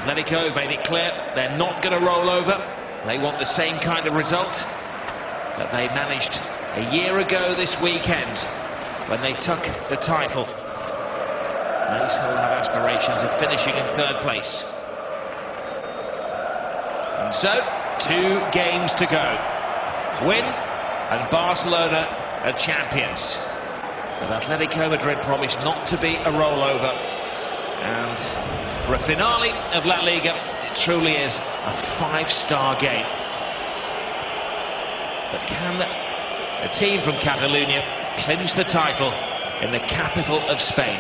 Atletico have made it clear they're not going to roll over. They want the same kind of result that they managed a year ago this weekend when they took the title. They still have aspirations of finishing in third place. And so, 2 games to go. Win, and Barcelona are champions. But Atletico Madrid promised not to be a rollover. And for a finale of La Liga, it truly is a 5-star game. But can a team from Catalonia clinch the title in the capital of Spain?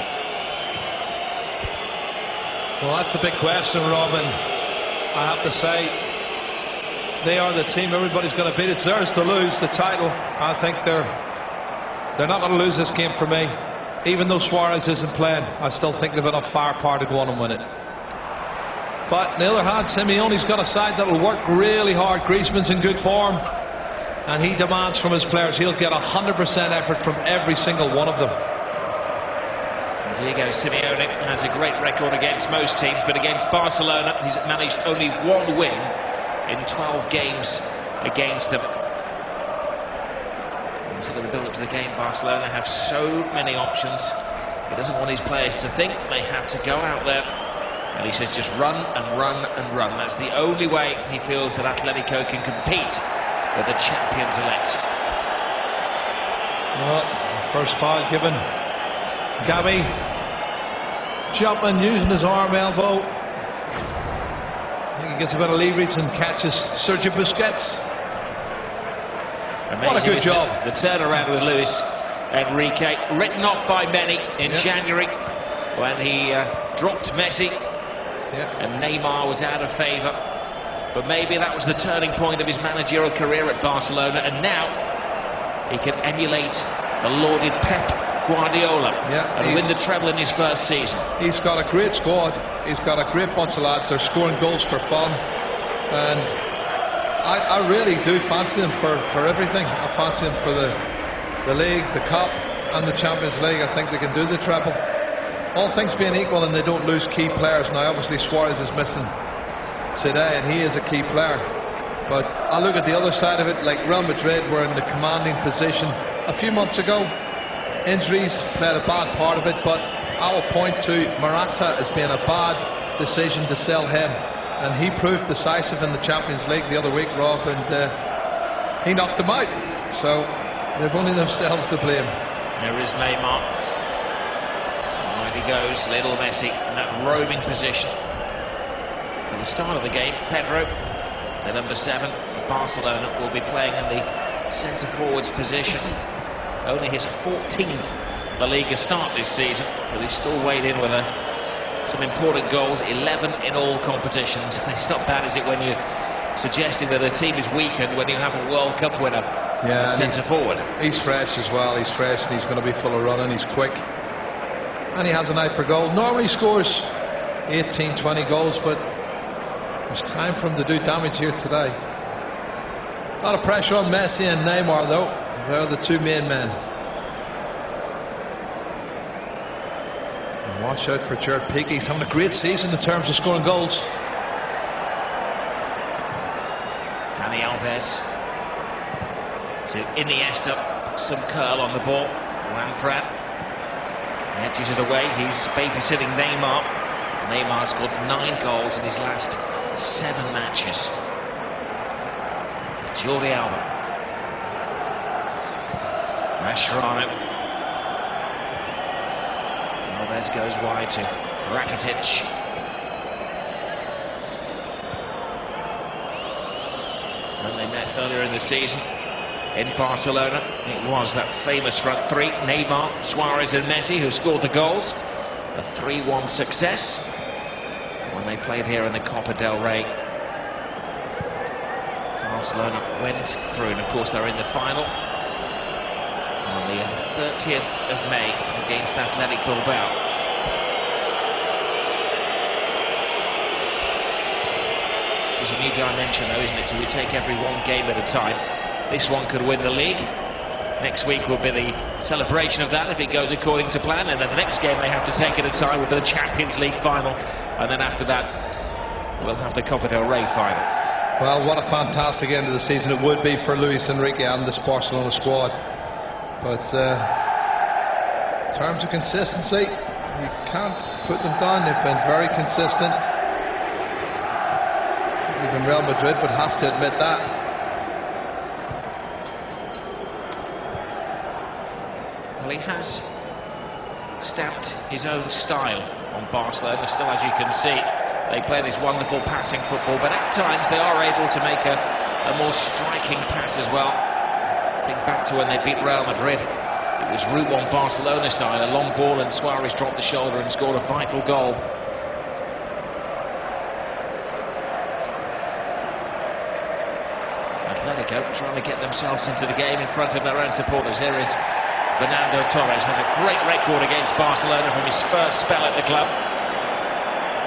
Well, that's a big question, Robin. I have to say, they are the team everybody's going to beat. It's theirs to lose the title. I think they're not going to lose this game for me. Even though Suarez isn't playing, I still think they've enough firepower to go on and win it. But on the other hand, Simeone's got a side that will work really hard. Griezmann's in good form, and he demands from his players he'll get 100% effort from every single one of them. Diego Simeone has a great record against most teams, but against Barcelona he's managed only 1 win in 12 games against them. So the build up to the game, Barcelona have so many options. He doesn't want his players to think they have to go out there, and he says just run and run and run. That's the only way he feels that Atletico can compete with the champions-elect. Well, first foul given. Gavi jumping, using his arm elbow. I think he gets a bit of leverage and catches Sergio Busquets. Amazing, what a good job. The turnaround with Luis Enrique, written off by many in January when he dropped Messi and Neymar was out of favour. But maybe that was the turning point of his managerial career at Barcelona, and now he can emulate the lauded Pep Guardiola and win the treble in his first season. He's got a great squad. He's got a great bunch of lads. They're scoring goals for fun, and I really do fancy them for everything. I fancy them for the League, the Cup and the Champions League. I think they can do the treble. All things being equal, and they don't lose key players. Now obviously Suarez is missing today, and he is a key player. But I look at the other side of it, like Real Madrid were in the commanding position a few months ago. Injuries played a bad part of it, but I will point to Morata as being a bad decision to sell him. And he proved decisive in the Champions League the other week, Rob, and he knocked them out. So they've only themselves to blame. There is Neymar. There he goes, little Messi in that roaming position. At the start of the game, Pedro, the number 7 of Barcelona, will be playing in the centre-forwards position. Only his 14th La Liga start this season, but he's still weighed in with some important goals, 11 in all competitions. It's not bad, is it, when you're suggesting that a team is weakened when you have a World Cup winner centre-forward. He's fresh as well. He's fresh, and he's going to be full of running. He's quick, and he has an eye for goal. Normally scores 18, 20 goals, but it's time for him to do damage here today. A lot of pressure on Messi and Neymar, though. They're the 2 main men. And watch out for Gerard Piqué. He's having a great season in terms of scoring goals. Dani Alves to Iniesta. Some curl on the ball. Lanfran edges it away. He's babysitting Neymar. Neymar scored 9 goals in his last 7 matches. Jordi Alba. Mascherano. Alves goes wide to Rakitic. When they met earlier in the season in Barcelona, it was that famous front 3, Neymar, Suarez and Messi, who scored the goals. A 3-1 success when they played here in the Copa del Rey. Barcelona went through, and of course they're in the final on the 30th of May against Athletic Bilbao. There's a new dimension though, isn't it? So we take every 1 game at a time. This one could win the league. Next week will be the celebration of that if it goes according to plan, and then the next game they have to take at a time will be the Champions League final, and then after that will have the Copa del Rey final. Well, what a fantastic end of the season it would be for Luis Enrique and this Barcelona squad. But in terms of consistency, you can't put them down. They've been very consistent. Even Real Madrid would have to admit that. Well, he has stamped his own style on Barcelona. Still, as you can see, they play this wonderful passing football, but at times they are able to make a more striking pass as well. Think back to when they beat Real Madrid. It was route one Barcelona style, a long ball, and Suarez dropped the shoulder and scored a vital goal. Atletico trying to get themselves into the game in front of their own supporters. Here is Fernando Torres, has a great record against Barcelona from his first spell at the club.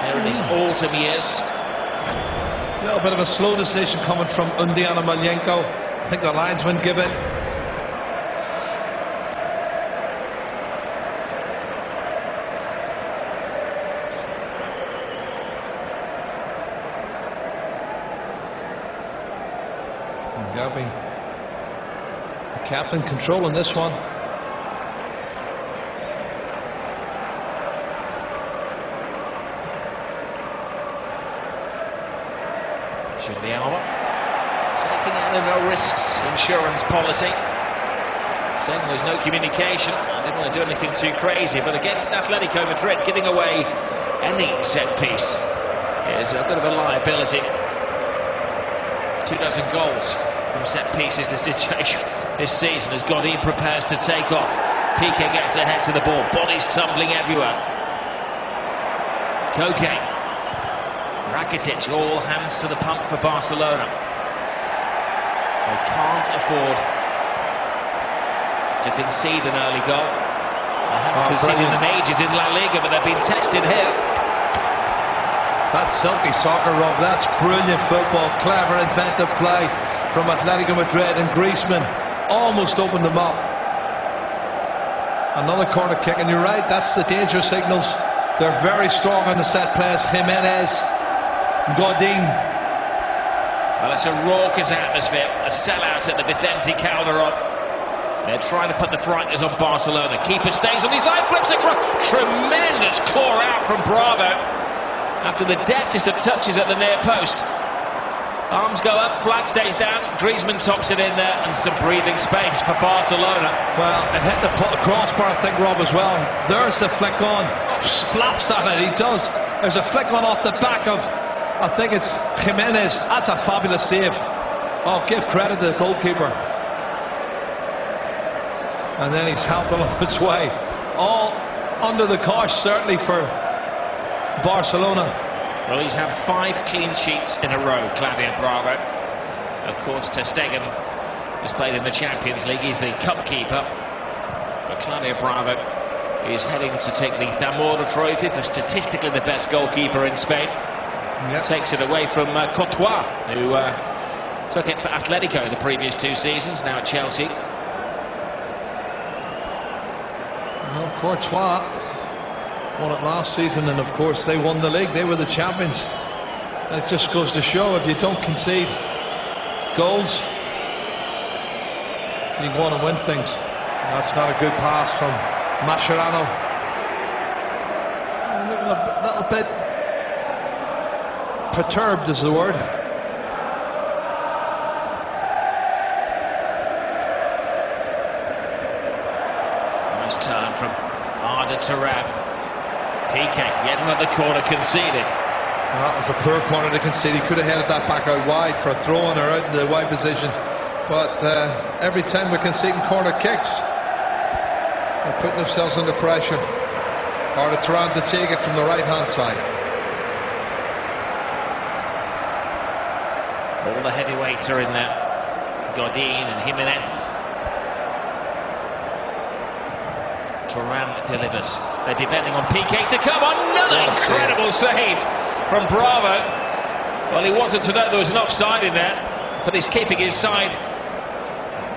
Here in his autumn years. A little bit of a slow decision coming from Undiana Malyenko. I think the linesman give it. Gabi, the captain, controlling this one. The hour, taking out the no risks insurance policy, saying there's no communication. I didn't want to do anything too crazy, but against Atletico Madrid, giving away any set piece is a bit of a liability. 24 goals from set pieces this situation this season as Godin prepares to take off. Piqué gets ahead to the ball, bodies tumbling everywhere. Koke. Rakitic, all hands to the pump for Barcelona. They can't afford to concede an early goal. They haven't conceded in ages in La Liga, but they've been tested here. That's silky soccer, Rob. That's brilliant football. Clever, inventive play from Atletico Madrid, and Griezmann almost opened them up. Another corner kick, and you're right, that's the danger signals. They're very strong on the set plays. Jimenez, Godin. Well, it's a raucous atmosphere, a sellout at the Vicente Calderon. They're trying to put the frighteners on Barcelona. Keeper stays on his line, flips across. Tremendous claw out from Bravo after the deftest of touches at the near post. Arms go up, flag stays down. Griezmann tops it in there, and some breathing space for Barcelona. Well, it hit the crossbar, I think, Rob, as well. There's the flick on. Slaps at it, he does. There's a flick on off the back of, I think it's Jimenez. That's a fabulous save. Oh, give credit to the goalkeeper. And then he's helped along its way. All under the cosh, certainly, for Barcelona. Well, he's had 5 clean sheets in a row, Claudio Bravo. Of course, ter Stegen has played in the Champions League. He's the cup keeper. But Claudio Bravo is heading to take the Zamora Trophy for statistically the best goalkeeper in Spain. Yep. Takes it away from Courtois, who took it for Atletico the previous 2 seasons, now at Chelsea. Well, Courtois won it last season, and of course they won the league. They were the champions. And it just goes to show, if you don't concede goals, you go on and win things. And that's not a good pass from Mascherano. A little bit perturbed is the word. Nice turn from Arda Turan. Piqué, yet another corner conceded. Well, that was a poor corner to concede. He could have headed that back out wide for a throw-in or out in the wide position. But every time we're conceding corner kicks, they're putting themselves under pressure. Arda Turan to take it from the right-hand side. All the heavyweights are in there. Godin and Jimenez. Turan delivers. They're depending on Piqué to come. Another incredible save from Bravo. Well, he wanted to know there was an offside in there, but he's keeping his side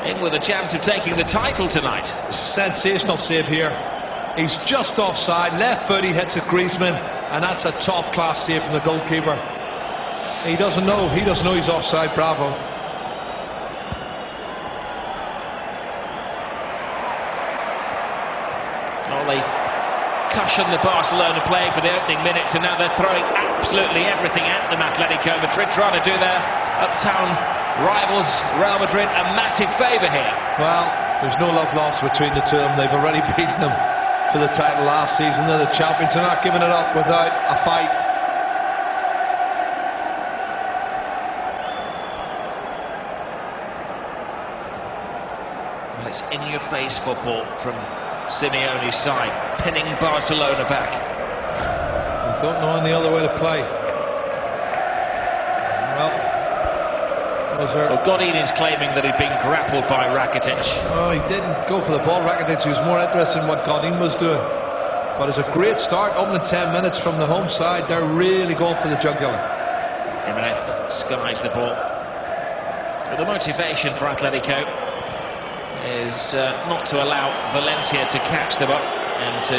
in with a chance of taking the title tonight. Sensational save here. He's just offside. Left foot, he hits at Griezmann, and that's a top-class save from the goalkeeper. He doesn't know he's offside. Bravo. Well, they cushioned the Barcelona playing for the opening minutes, and now they're throwing absolutely everything at them. Atletico Madrid trying to do their uptown rivals Real Madrid a massive favour here. Well, there's no love lost between the two of them. They've already beaten them for the title last season. They're the champions. They're not giving it up without a fight. Well, it's in-your-face football from Simeone's side, pinning Barcelona back. I don't know any other way to play. Well, Godin is claiming that he'd been grappled by Rakitic. Oh, he didn't go for the ball. Rakitic was more interested in what Godin was doing. But it's a great start, opening 10 minutes from the home side. They're really going for the jugular. Jimenez skies the ball. But the motivation for Atletico is not to allow Valencia to catch them up and to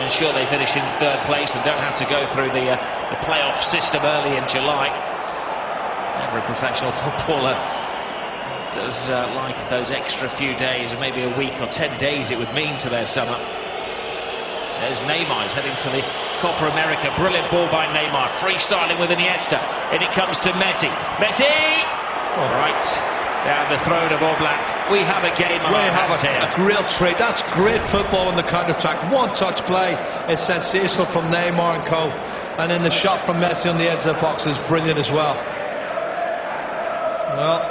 ensure they finish in third place and don't have to go through the playoff system early in July. Every professional footballer does like those extra few days, or maybe a week or 10 days it would mean to their summer. There's Neymar, he's heading to the Copa America. Brilliant ball by Neymar, freestyling with Iniesta. And it comes to Messi. Messi! All right, down the throat of Oblak. We have a game on our hands here. A real treat. That's great football in the counter-attack. One-touch play is sensational from Neymar and co. And then the shot from Messi on the edge of the box is brilliant as well. Well,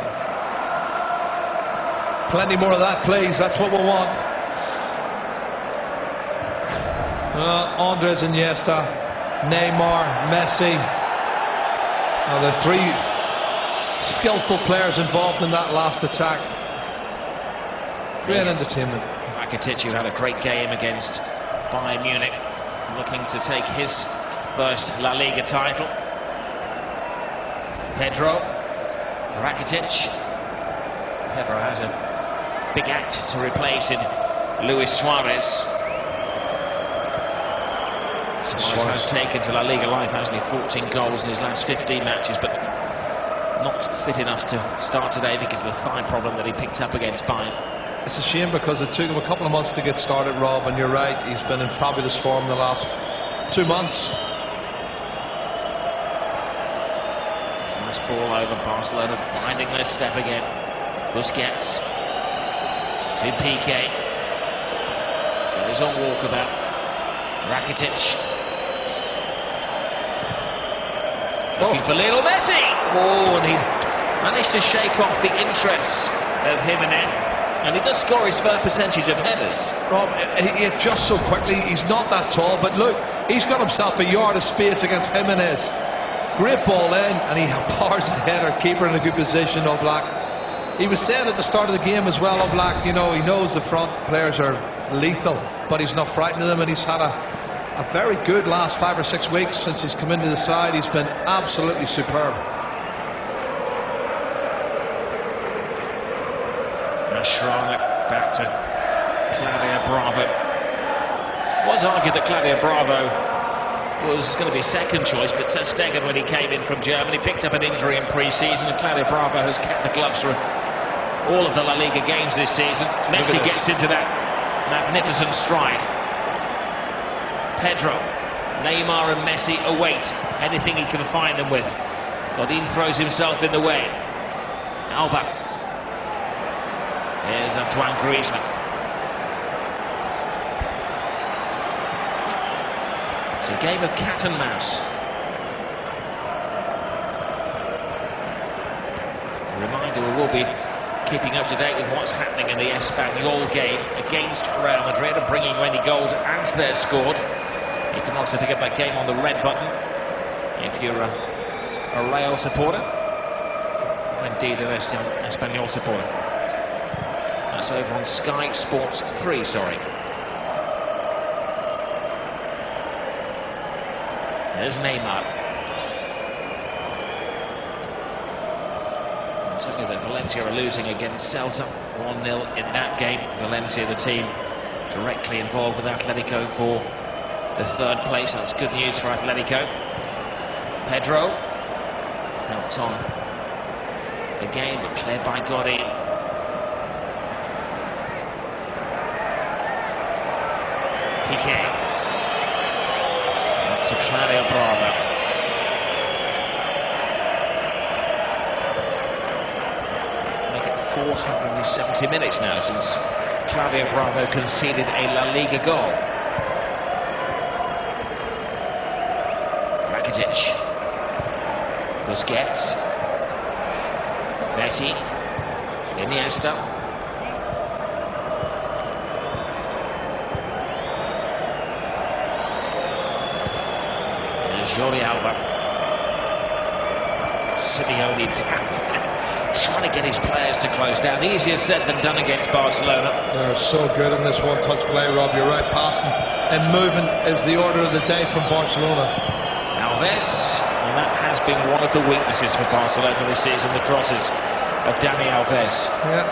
plenty more of that, please. That's what we want. Andres Iniesta, Neymar, Messi. The three skillful players involved in that last attack. Great entertainment. Rakitic, who had a great game against Bayern Munich, looking to take his first La Liga title. Pedro. Rakitic. Pedro has a big act to replace in Luis Suarez. Suarez has taken to La Liga life, hasn't he? 14 goals in his last 15 matches, but not fit enough to start today because of the thigh problem that he picked up against Bayern. It's a shame because it took him a couple of months to get started, Rob, and you're right, he's been in fabulous form the last 2 months. Nice ball over Barcelona, finding their step again. Busquets to Piqué. Goes on walkabout. Rakitic. Looking for Lionel Messi. Oh, and he managed to shake off the interest of Jimenez. And he does score his fair percentage of headers. Rob, he adjusts so quickly. He's not that tall, but look, he's got himself a yard of space against Jimenez. Great ball in, and he powers the header. Keeper in a good position, Oblak. He was saying at the start of the game as well, Oblak, you know, he knows the front players are lethal, but he's not frightened of them, and he's had a very good last 5 or 6 weeks since he's come into the side. He's been absolutely superb. Mascherano back to Claudio Bravo. It was argued that Claudio Bravo was going to be second choice, but Ter Stegen, when he came in from Germany, picked up an injury in pre-season, and Claudio Bravo has kept the gloves for all of the La Liga games this season. Messi gets into that magnificent stride. Pedro, Neymar and Messi await anything he can find them with. Godin throws himself in the way. Alba. Here's Antoine Griezmann. It's a game of cat and mouse. A reminder, we will be keeping up to date with what's happening in the Espanyol game against Real Madrid and bringing you any goals as they're scored. You can also pick up that game on the red button if you're a Real supporter, or indeed an Espanyol supporter. That's over on Sky Sports 3, sorry. There's Neymar. I'll tell you that Valencia are losing against Celta 1-0 in that game. Valencia, the team directly involved with Atletico for the third place. That's good news for Atletico. Pedro. helped on the game, but cleared by Gotti. Piqué. Up to Claudio Bravo. Make it 470 minutes now since Claudio Bravo conceded a La Liga goal. Rakitic. Busquets. Messi. Iniesta. Jordi Alba. Simeone trying to get his players to close down. Easier said than done against Barcelona. They're so good in this one-touch play, Rob. You're right. Passing and moving is the order of the day from Barcelona. Alves, and that has been one of the weaknesses for Barcelona this season, the crosses of Dani Alves. Yeah,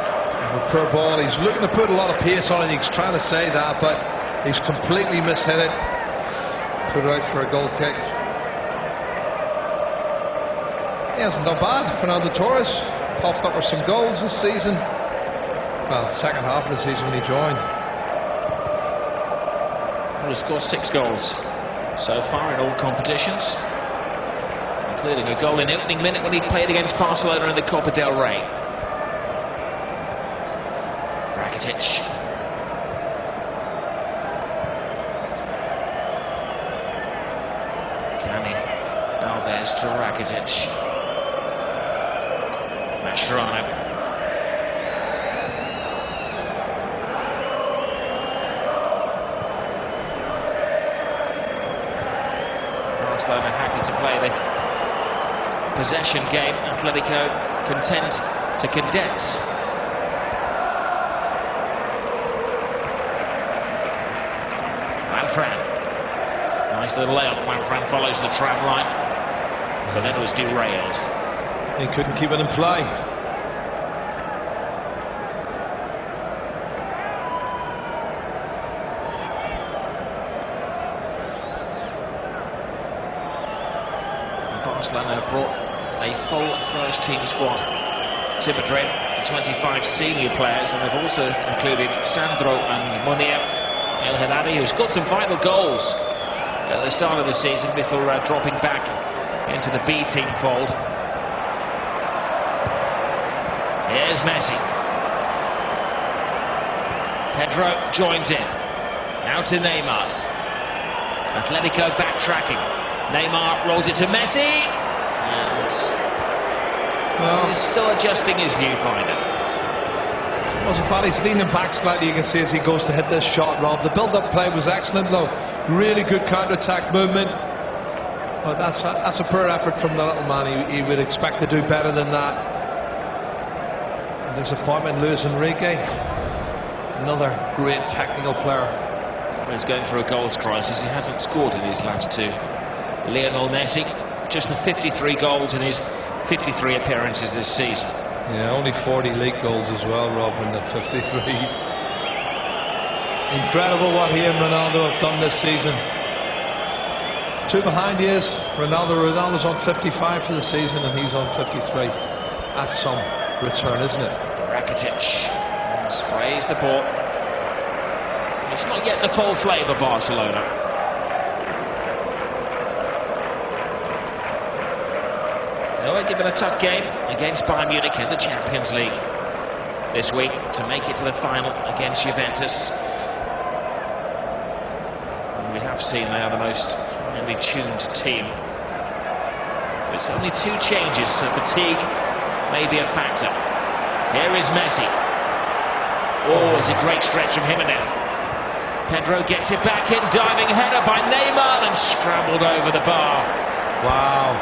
a poor ball. He's looking to put a lot of pace on it. He's trying to say that, but he's completely mishit it. Put it out for a goal kick. He hasn't done bad. Fernando Torres popped up with some goals this season. Well, second half of the season when he joined. Well, he scored 6 goals so far in all competitions, including a goal in the opening minute when he played against Barcelona in the Copa del Rey. Rakitic. Dani Alves to Rakitic. Mascherano. Barcelona happy to play the possession game. Atletico content to condense. Manfran. Nice little layoff. Manfran follows the tram line, but then it was derailed. He couldn't keep it in play. Barcelona brought a full first-team squad to Madrid, 25 senior players, and they've also included Sandro and Munir El Haddadi, who's got some vital goals at the start of the season before dropping back into the B team fold. Here's Messi. Pedro joins in. Now to Neymar. Atletico backtracking. Neymar rolls it to Messi. And he's still adjusting his viewfinder. Wasn't bad. He's leaning back slightly, you can see, as he goes to hit this shot, Rob. The build-up play was excellent, though. Really good counter-attack movement. But that's a poor effort from the little man. He would expect to do better than that. Disappointment, Luis Enrique. Another great technical player. He's going through a goals crisis. He hasn't scored in his last 2. Lionel Messi, just the 53 goals in his 53 appearances this season. Yeah, only 40 league goals as well, Rob, in the 53. Incredible what he and Ronaldo have done this season. 2 behind he is. Ronaldo's on 55 for the season and he's on 53. That's some return, isn't it? Rakitic sprays the ball. It's not yet the full flavour, Barcelona. They were given a tough game against Bayern Munich in the Champions League this week to make it to the final against Juventus. And we have seen they are the most finely tuned team. But it's only 2 changes, so fatigue may be a factor. Here is Messi. Oh, it's a great stretch from Jimenez. Pedro gets it back in, diving header by Neymar and scrambled over the bar. Wow.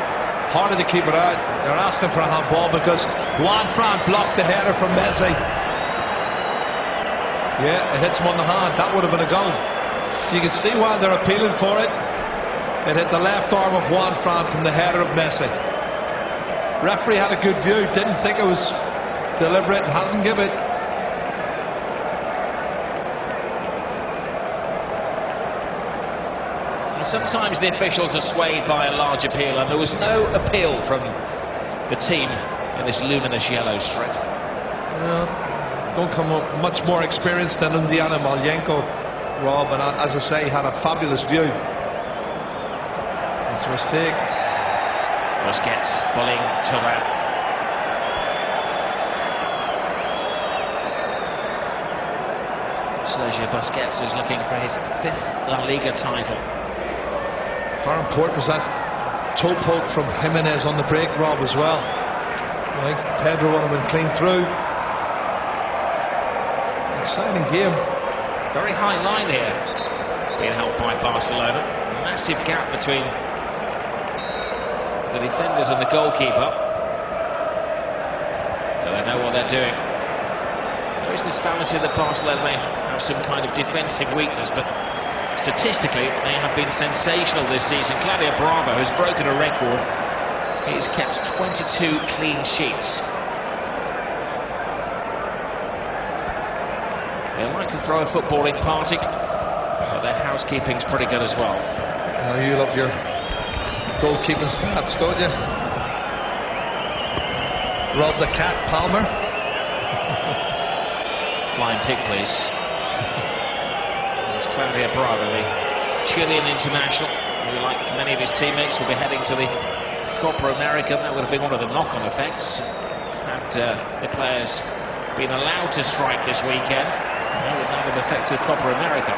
Harder to keep it out. They're asking for a handball because Juanfran blocked the header from Messi. Yeah, it hits him on the hand. That would have been a goal. You can see why they're appealing for it. It hit the left arm of Juanfran from the header of Messi. Referee had a good view, didn't think it was deliberate and hasn't given it. Sometimes the officials are swayed by a large appeal, and there was no appeal from the team in this luminous yellow strip. Don't come up much more experienced than Indiana Malyenko, Rob, and as I say, had a fabulous view. It's a mistake. Busquets pulling Thuram. Sergio Busquets is looking for his 5th La Liga title. How important was that toe poke from Jimenez on the break, Rob, as well? I think Pedro would have been clean through. Exciting game. Very high line here, being helped by Barcelona. Massive gap between the defenders and the goalkeeper. So they know what they're doing. There is this fallacy that Barcelona may have some kind of defensive weakness, but statistically they have been sensational this season. Claudio Bravo has broken a record. He's kept 22 clean sheets. They like to throw a footballing party, but their housekeeping's pretty good as well. You love your goalkeeping stats, don't you? Rob the Cat Palmer. Flying pig, please. It's Claudio Bravo, the Chilean international, who, like many of his teammates, will be heading to the Copa America. That would have been one of the knock-on effects had the players been allowed to strike this weekend. That would not have affected Copa America.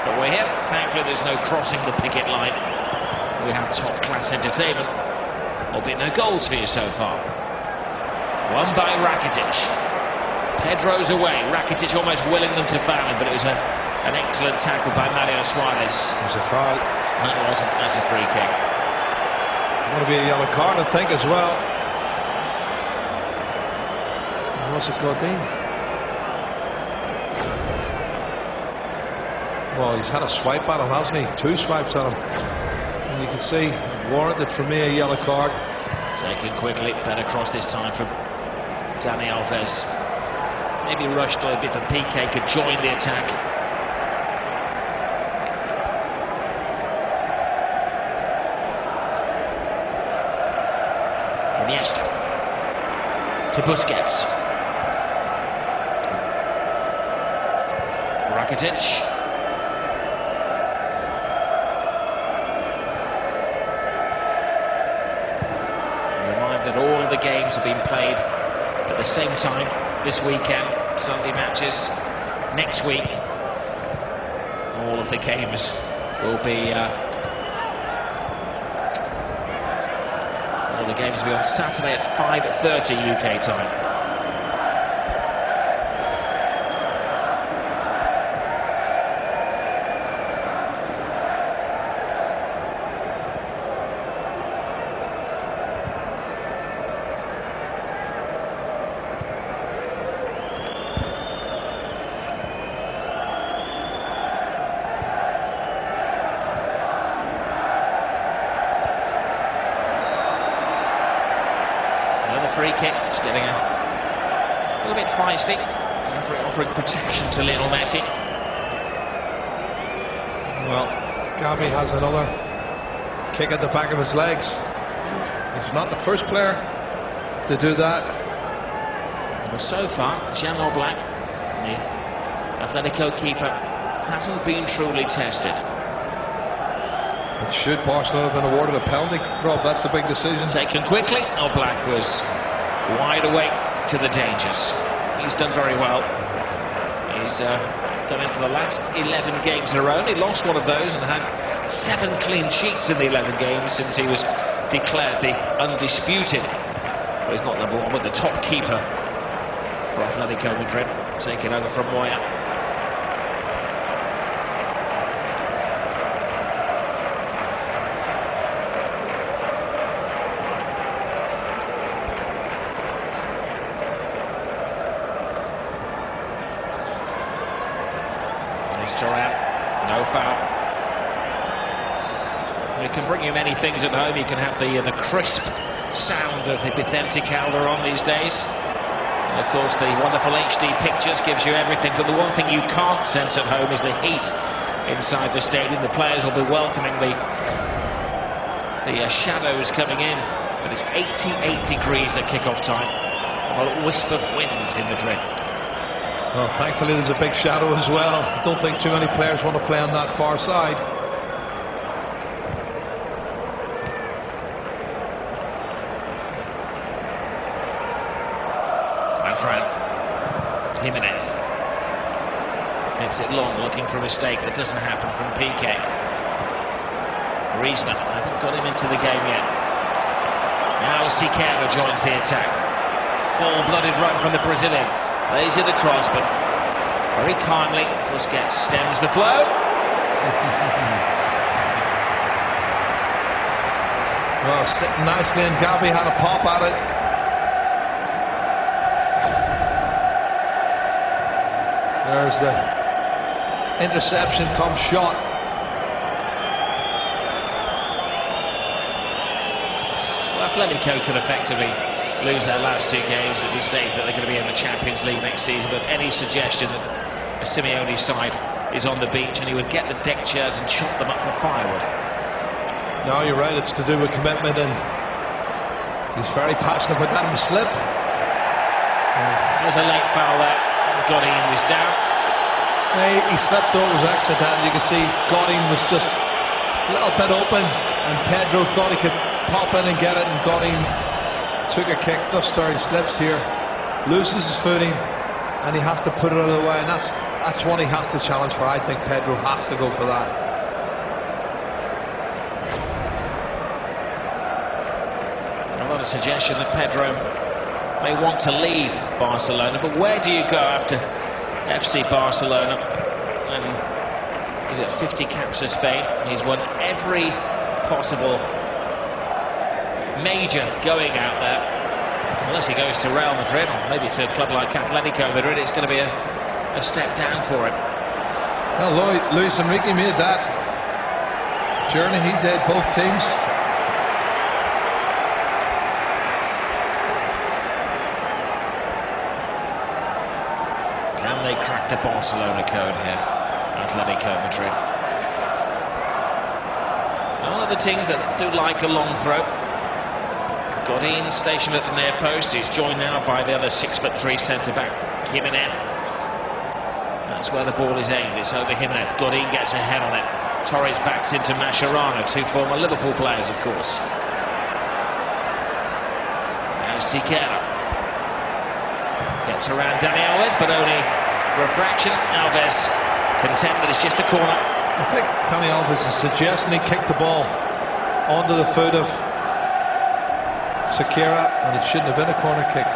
But we're here. Thankfully, there's no crossing the picket line. We have top-class entertainment, albeit no goals for you so far. Won by Rakitic. Pedro's away. Rakitic almost willing them to foul him, but it was an excellent tackle by Mario Suarez. It was a foul. That wasn't. That's a free kick. Going to be a yellow card, I think, as well. What's it got in? Well, he's had a swipe at him, hasn't he? 2 swipes at him. And you can see, warranted for me a yellow card. Taken quickly, better cross this time from Dani Alves. Maybe rushed a bit for PK, could join the attack. Iniesta to Busquets. Rakitic. That all of the games have been played at the same time this weekend. Sunday matches next week. All of the games will be on Saturday at 5:30 UK time. Free kick, it's getting a little bit feisty, offering protection to Lionel Messi. Well, Gavi has another kick at the back of his legs. He's not the first player to do that. Well, so far, Jan Oblak, the Atletico keeper, hasn't been truly tested. But should Barcelona have been awarded a penalty, Rob? That's a big decision. Taken quickly. Oblak was wide awake to the dangers. He's done very well. He's come in for the last 11 games in a row. He lost one of those and had 7 clean sheets in the 11 games since he was declared the undisputed. Well, he's not number 1, but the top keeper for Atletico Madrid, taking over from Moya. Thuram, no foul. It can bring you many things at home. You can have the crisp sound of the Vicente Calderon these days. And of course, the wonderful HD pictures gives you everything. But the one thing you can't sense at home is the heat inside the stadium. The players will be welcoming the shadows coming in but it's 88 degrees at kick-off time. Well, a wisp of wind in Madrid. Well, thankfully there's a big shadow as well. I don't think too many players want to play on that far side. Jimenez hits it long, looking for a mistake that doesn't happen from PK. Griezmann hasn't got him into the game yet. Now Siqueira joins the attack. Full-blooded run from the Brazilian. Lays it across, but very kindly Busquets stems the flow. Well, sitting nicely, and Gavi had a pop at it. There's the interception, comes shot. Well, Atletico could effectively lose their last two games. It'd be safe that they're going to be in the Champions League next season, but any suggestion that a Simeone side is on the beach and he would get the deck chairs and chop them up for firewood. No, you're right, it's to do with commitment, and he's very passionate about that in the slip. There's a late foul there. Godin was down. He slipped though, it was accidental. You can see Godin was just a little bit open, and Pedro thought he could pop in and get it, and Godin took a kick. Just there, he slips here, loses his footing, and he has to put it out of the way, and that's one he has to challenge for. I think Pedro has to go for that. A lot of suggestion that Pedro may want to leave Barcelona, but where do you go after FC Barcelona? And he's at 50 caps for Spain. He's won every possible major going out there. Unless he goes to Real Madrid or maybe to a club like Atletico Madrid, it's going to be a step down for him. Well, Luis Enrique made that journey. He did, both teams. Can they crack the Barcelona code here? Atletico Madrid. One of the teams that do like a long throw. Godin stationed at the near post. He's joined now by the other 6'3" centre-back, Jimenez. That's where the ball is aimed. It's over Jimenez. Godin gets a head on it. Torres backs into Mascherano, two former Liverpool players, of course. Now Siqueira gets around Dani Alves, but only for a fraction. Alves content that it's just a corner. I think Dani Alves is suggesting he kicked the ball onto the foot of Siqueira, and it shouldn't have been a corner kick.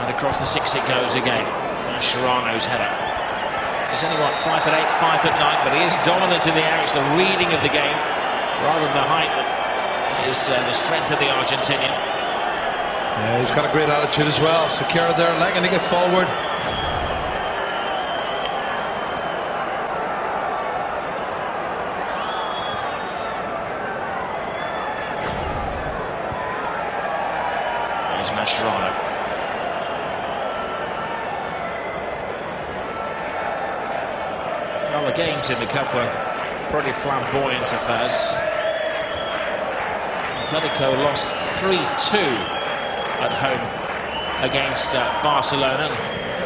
And across the 6 it goes again. Mascherano's header. He's only, what, 5'8", 5'9", but he is dominant in the air. It's the reading of the game rather than the height that is the strength of the Argentinian. Yeah, he's got a great attitude as well. Siqueira there, legging to get forward. There's Mascherano. Well, the games in the Cup were pretty flamboyant affairs. Atletico lost 3-2 at home against Barcelona.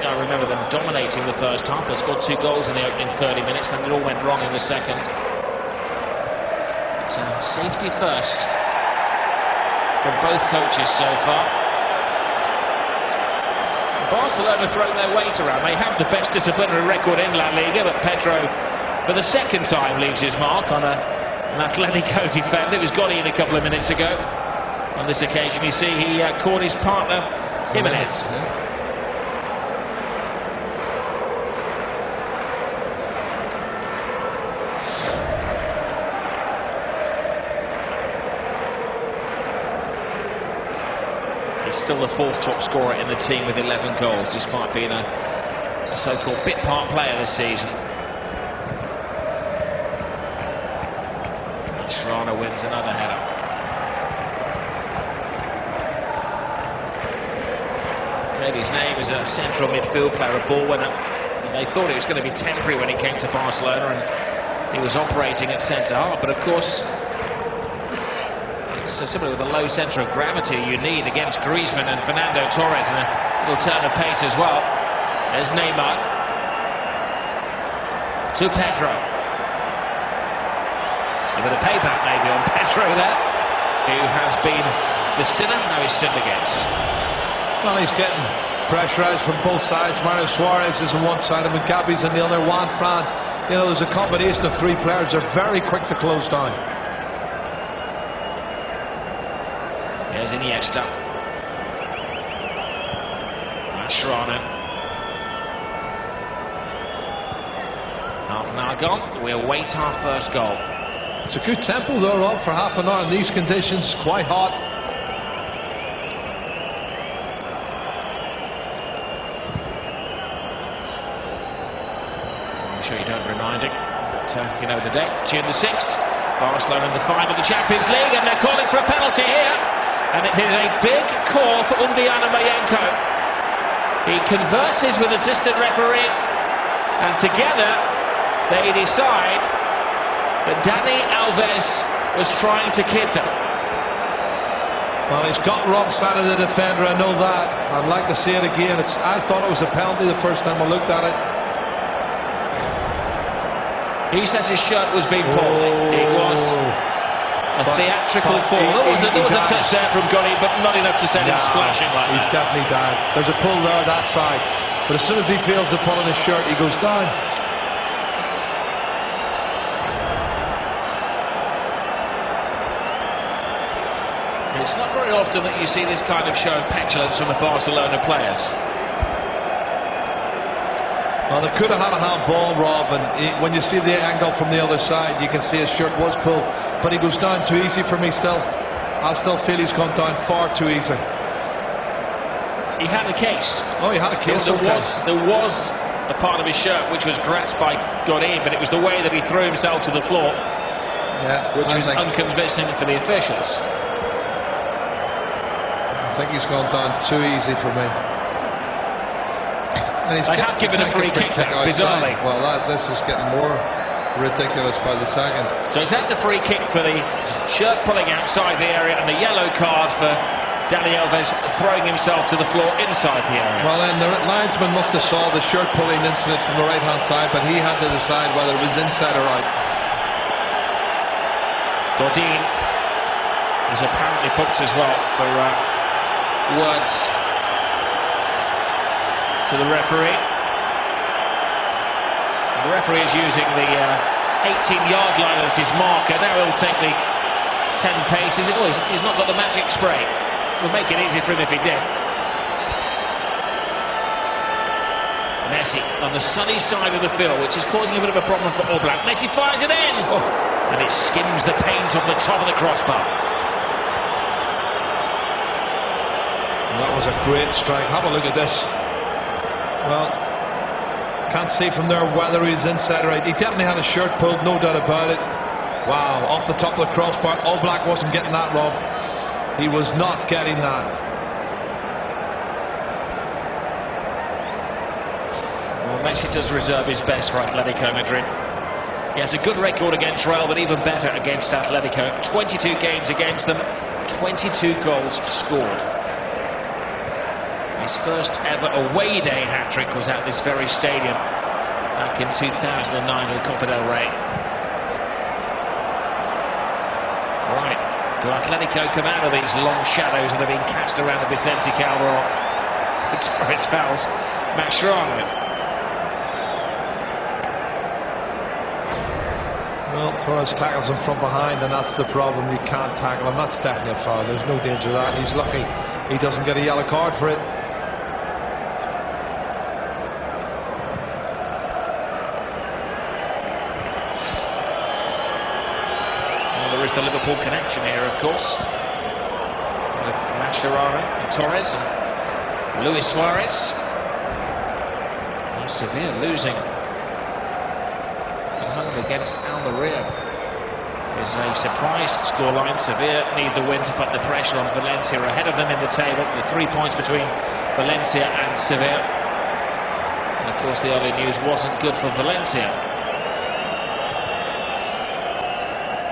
I remember them dominating the first half. They scored 2 goals in the opening 30 minutes, then it all went wrong in the second. It's safety first from both coaches so far. Barcelona throwing their weight around. They have the best disciplinary record in La Liga, but Pedro, for the second time, leaves his mark on an Atletico defender. It was Godin a couple of minutes ago. On this occasion, you see he caught his partner, Jimenez. He's still the 4th top scorer in the team with 11 goals, despite being a so-called bit part player this season. Mascherano wins another header. Made his name as a central midfield player, a ball winner. They thought it was going to be temporary when he came to Barcelona, and he was operating at centre-half. But of course, it's similar with the low centre of gravity you need against Griezmann and Fernando Torres, and a little turn of pace as well. There's Neymar to Pedro. A bit of payback maybe on Pedro there, who has been the sinner, now he's sinned against. Well, he's getting pressurised from both sides. Mario Suarez is on one side and Gabi's on the other. Juan Fran, you know, there's a combination of three players. They're very quick to close down. There's Iniesta. Mascherano. Half an hour gone. We await our first goal. It's a good tempo though, Rob, for half an hour in these conditions. Quite hot. I'm sure you don't remind it, but you know the date. June the 6th. Barcelona in the final of the Champions League, and they're calling for a penalty here. And it is a big call for Undiana Mayenko. He converses with assistant referee, and together they decide that Dani Alves was trying to kid them. Well, he's got wrong side of the defender, I know that. I'd like to see it again. I thought it was a penalty the first time I looked at it. He says his shirt was being pulled. It was a theatrical fall. There was a touch there from Gotti, but not enough to send him splashing like that. He's definitely down. There's a pull there that side. But as soon as he feels the pull on his shirt, he goes down. It's not very often that you see this kind of show of petulance from the Barcelona players. Well, they could have had a handball, Rob, and when you see the angle from the other side, you can see his shirt was pulled, but he goes down too easy for me still. I still feel he's gone down far too easy. He had a case. Oh, he had a case. There was a part of his shirt which was grasped by Godin, but it was the way that he threw himself to the floor, which was unconvincing for the officials. I think he's gone down too easy for me. They have given a free kick there, bizarrely. Well, this is getting more ridiculous by the second. So he's had the free kick for the shirt pulling outside the area, and the yellow card for Dani Alves throwing himself to the floor inside the area. Well, then the linesman must have saw the shirt pulling incident from the right-hand side, but he had to decide whether it was inside or out. Godin is apparently booked as well for words to the referee. The referee is using the 18-yard line as his marker. Now he'll take the 10 paces. Oh, he's not got the magic spray. It would make it easy for him if he did. Messi on the sunny side of the field, which is causing a bit of a problem for Oblak. Messi fires it in! Oh, and it skims the paint off the top of the crossbar. That was a great strike. Have a look at this. Well, can't see from there whether he's inside or out. He definitely had a shirt pulled, no doubt about it. Wow, off the top of the crossbar. Oblak wasn't getting that, Rob. He was not getting that. Well, Messi does reserve his best for Atletico Madrid. He has a good record against Real, but even better against Atletico. 22 games against them, 22 goals scored. His first ever away day hat-trick was at this very stadium back in 2009 with Copa del Rey. Right, do Atletico come out of these long shadows that have been cast around the Vicente Calderon? Torres fouls Mascherano. Well, Torres tackles him from behind, and that's the problem. You can't tackle him. That's definitely a foul. There's no danger of that. He's lucky he doesn't get a yellow card for it. There is the Liverpool connection here, of course, with Mascherano and Torres and Luis Suarez. And Sevilla losing at home against Almeria is a surprise scoreline. Sevilla need the win to put the pressure on Valencia ahead of them in the table. The 3 points between Valencia and Sevilla. And of course, the early news wasn't good for Valencia.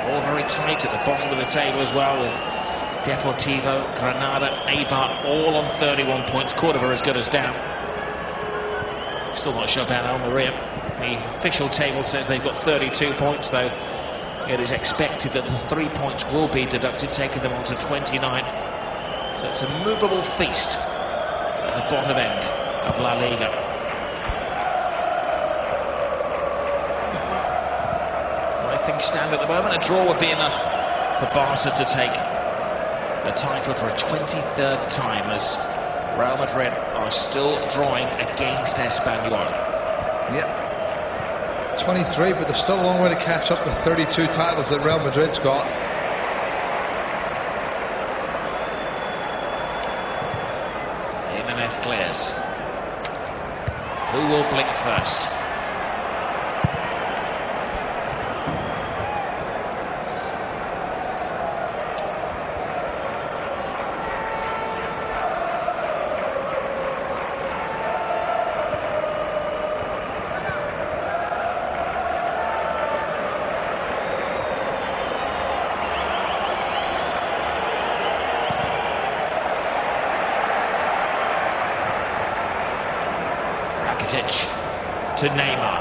All very tight at the bottom of the table as well, with Deportivo, Granada, Eibar all on 31 points. Córdoba as good as down. Still not sure about Almeria. The official table says they've got 32 points, though it is expected that the 3 points will be deducted, taking them on to 29. So it's a movable feast at the bottom end of La Liga. Where things stand at the moment, a draw would be enough for Barca to take the title for a 23rd time, as Real Madrid are still drawing against Espanyol. Yeah, 23, but there's still a long way to catch up the 32 titles that Real Madrid's got. Jimenez clears. Who will blink first? To Neymar.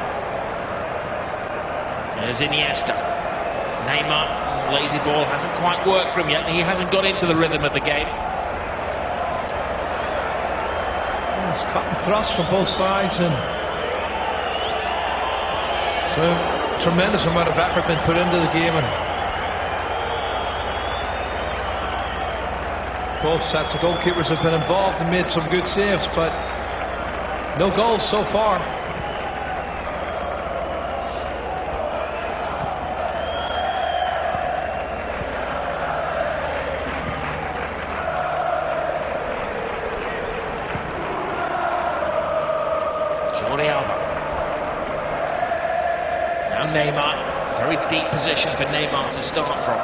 There's Iniesta. Neymar, lazy ball, hasn't quite worked for him yet. He hasn't got into the rhythm of the game. It's cut and thrust from both sides, and so tremendous amount of effort been put into the game, and both sets of goalkeepers have been involved and made some good saves, but no goals so far. Neymar, very deep position for Neymar to start from.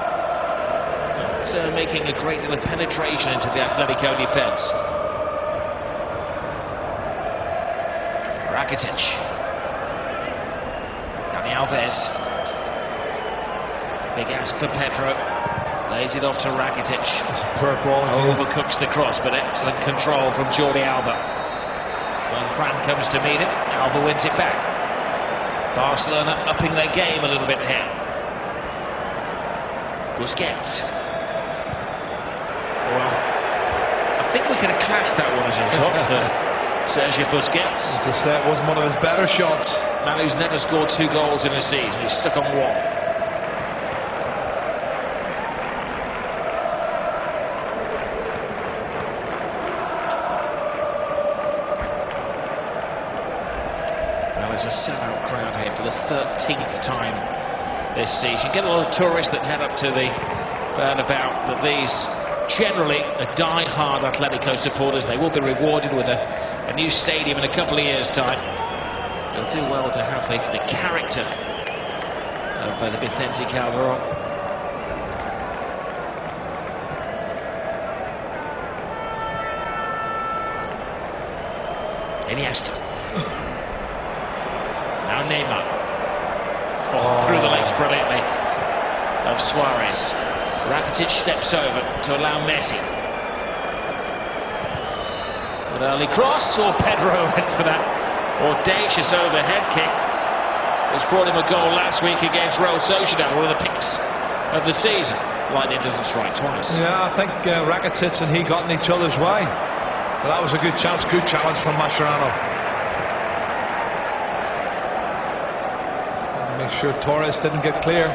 Not making a great deal of penetration into the Atletico defence. Rakitic. Dani Alves. Big ask for Pedro. Lays it off to Rakitic. Overcooks the cross, but excellent control from Jordi Alba. When Fran comes to meet him, Alba wins it back. Barcelona upping their game a little bit here. Busquets. Well, I think we could have classed that one as a shot for Sergio Busquets. As I said, it wasn't one of his better shots. Man who's never scored 2 goals in a season. He's stuck on 1. There's a sellout crowd here for the 13th time this season. You get a lot of tourists that head up to the Bernabeu, but these generally are die-hard Atletico supporters. They will be rewarded with a new stadium in a couple of years' time. They'll do well to have the character of the Vicente Calderon. Iniesta. Now Neymar. Through the legs brilliantly of Suarez. Rakitic steps over to allow Messi. An early cross, or Pedro went for that audacious overhead kick, which brought him a goal last week against Real Sociedad, one of the picks of the season. Lightning doesn't strike twice. Yeah, I think Rakitic and he got in each other's way. But that was a good chance, good challenge from Mascherano. Make sure Torres didn't get clear.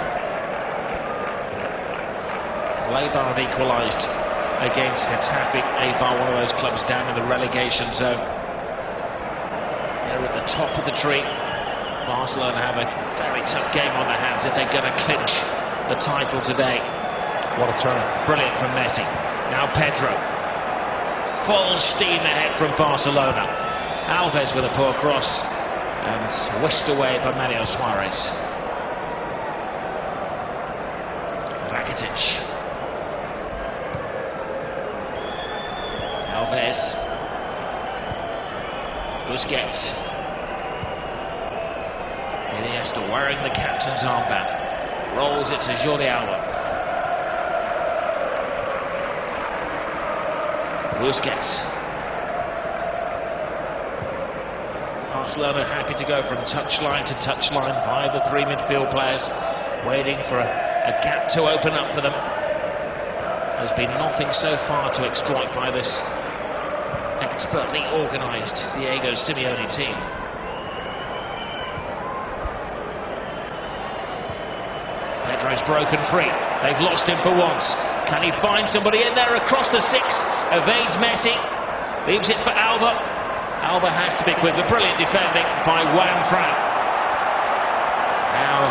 Eibar have equalised against Getafe. Eibar, one of those clubs down in the relegation zone. They're at the top of the tree. Barcelona have a very tough game on their hands if they're going to clinch the title today. What a turn. Brilliant from Messi. Now Pedro. Full steam ahead from Barcelona. Alves with a poor cross and whisked away by Mario Suarez. Rakitic. Alves. Busquets. Iniesta wearing the captain's armband. Rolls it to Jordi Alba. Busquets. Barcelona happy to go from touchline to touchline via the three midfield players, waiting for a gap to open up for them. There's been nothing so far to exploit by this expertly organised Diego Simeone team. Pedro's broken free. They've lost him for once. Can he find somebody in there across the six? Evades Messi. Leaves it for Alba. Alba has to be quick, but brilliant defending by Juan Fran. Now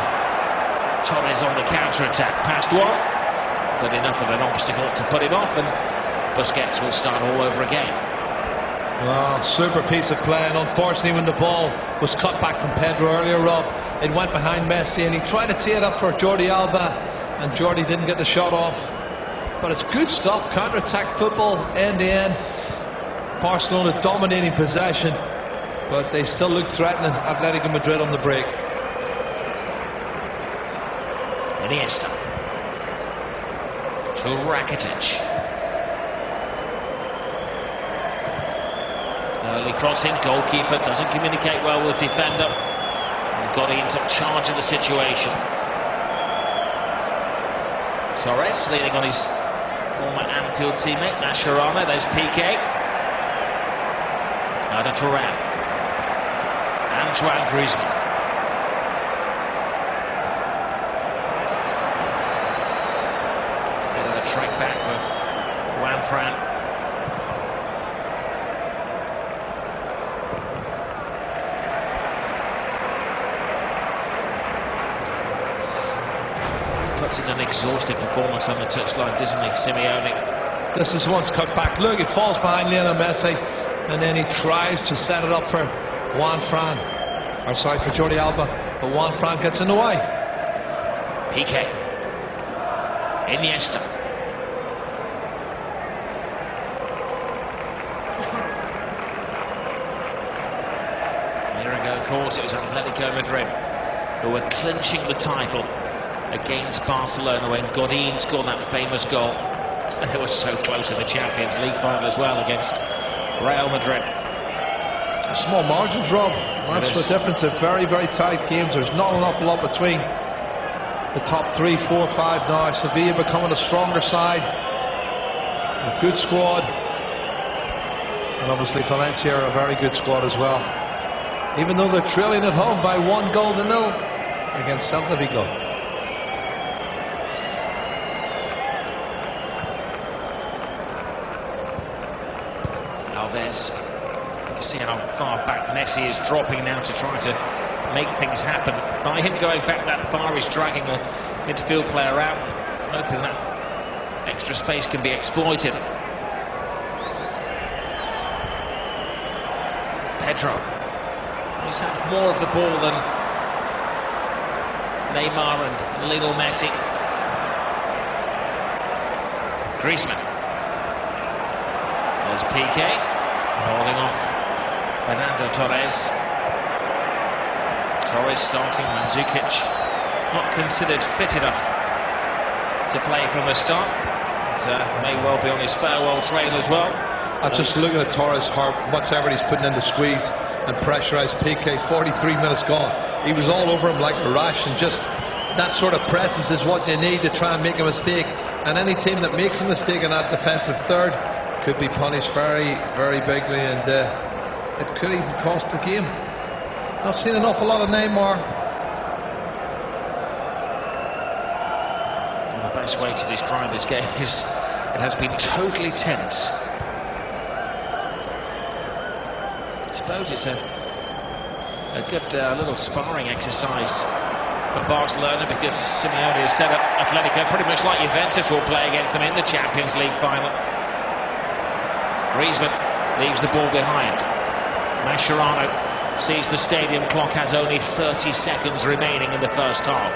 Torres on the counter-attack. Past one, but enough of an obstacle to put him off, and Busquets will start all over again. Well, super piece of play, and unfortunately when the ball was cut back from Pedro earlier, Rob, it went behind Messi and he tried to tee it up for Jordi Alba, and Jordi didn't get the shot off. But it's good stuff, counter-attack football, end-to-end. Barcelona dominating possession, but they still look threatening. Atletico Madrid on the break. Iniesta to Rakitic. Early crossing, goalkeeper doesn't communicate well with defender. And Godin took charge of the situation. Torres leaning on his former Anfield teammate Mascherano. There's Piqué. Arda Turan. Antoine Griezmann. Bit of a track back for Juan Fran. Puts in an exhaustive performance on the touchline, doesn't he, Simeone? This is once cut back. Look, it falls behind Lionel Messi, and then he tries to set it up for Juan Fran. Or sorry, for Jordi Alba, but Juan Fran gets in the way. Piqué. Iniesta. A year ago, of course, it was Atletico Madrid who were clinching the title against Barcelona when Godin scored that famous goal. They were so close in the Champions League final as well against Real Madrid. Small margins, Rob. That's the difference of very, very tight games. There's not an awful lot between the top 3, 4, 5 now. Sevilla becoming a stronger side, a good squad, and obviously Valencia are a very good squad as well, even though they're trailing at home by 1-0 against Celta Vigo. Alves. You can see how far back Messi is dropping now to try to make things happen. By him going back that far, he's dragging the midfield player out, hoping that extra space can be exploited. Pedro. He's had more of the ball than Neymar and Lionel Messi. Griezmann. There's Piqué. Holding off Fernando Torres. Torres starting, Mandzukic not considered fit enough to play from the start. May well be on his farewell train as well. Just looking at Torres, how much effort he's putting in to squeeze and pressurise Piqué. 43 minutes gone. He was all over him like a rash, and just that sort of presence is what you need to try and make a mistake. And any team that makes a mistake in that defensive third could be punished very, very bigly, and it could even cost the game. Not seen an awful lot of Neymar. And the best way to describe this game is it has been totally tense. I suppose it's a good little sparring exercise for Barcelona, because Simeone has set up Atletico pretty much like Juventus will play against them in the Champions League final. Griezmann leaves the ball behind. Mascherano sees the stadium clock has only 30 seconds remaining in the first half.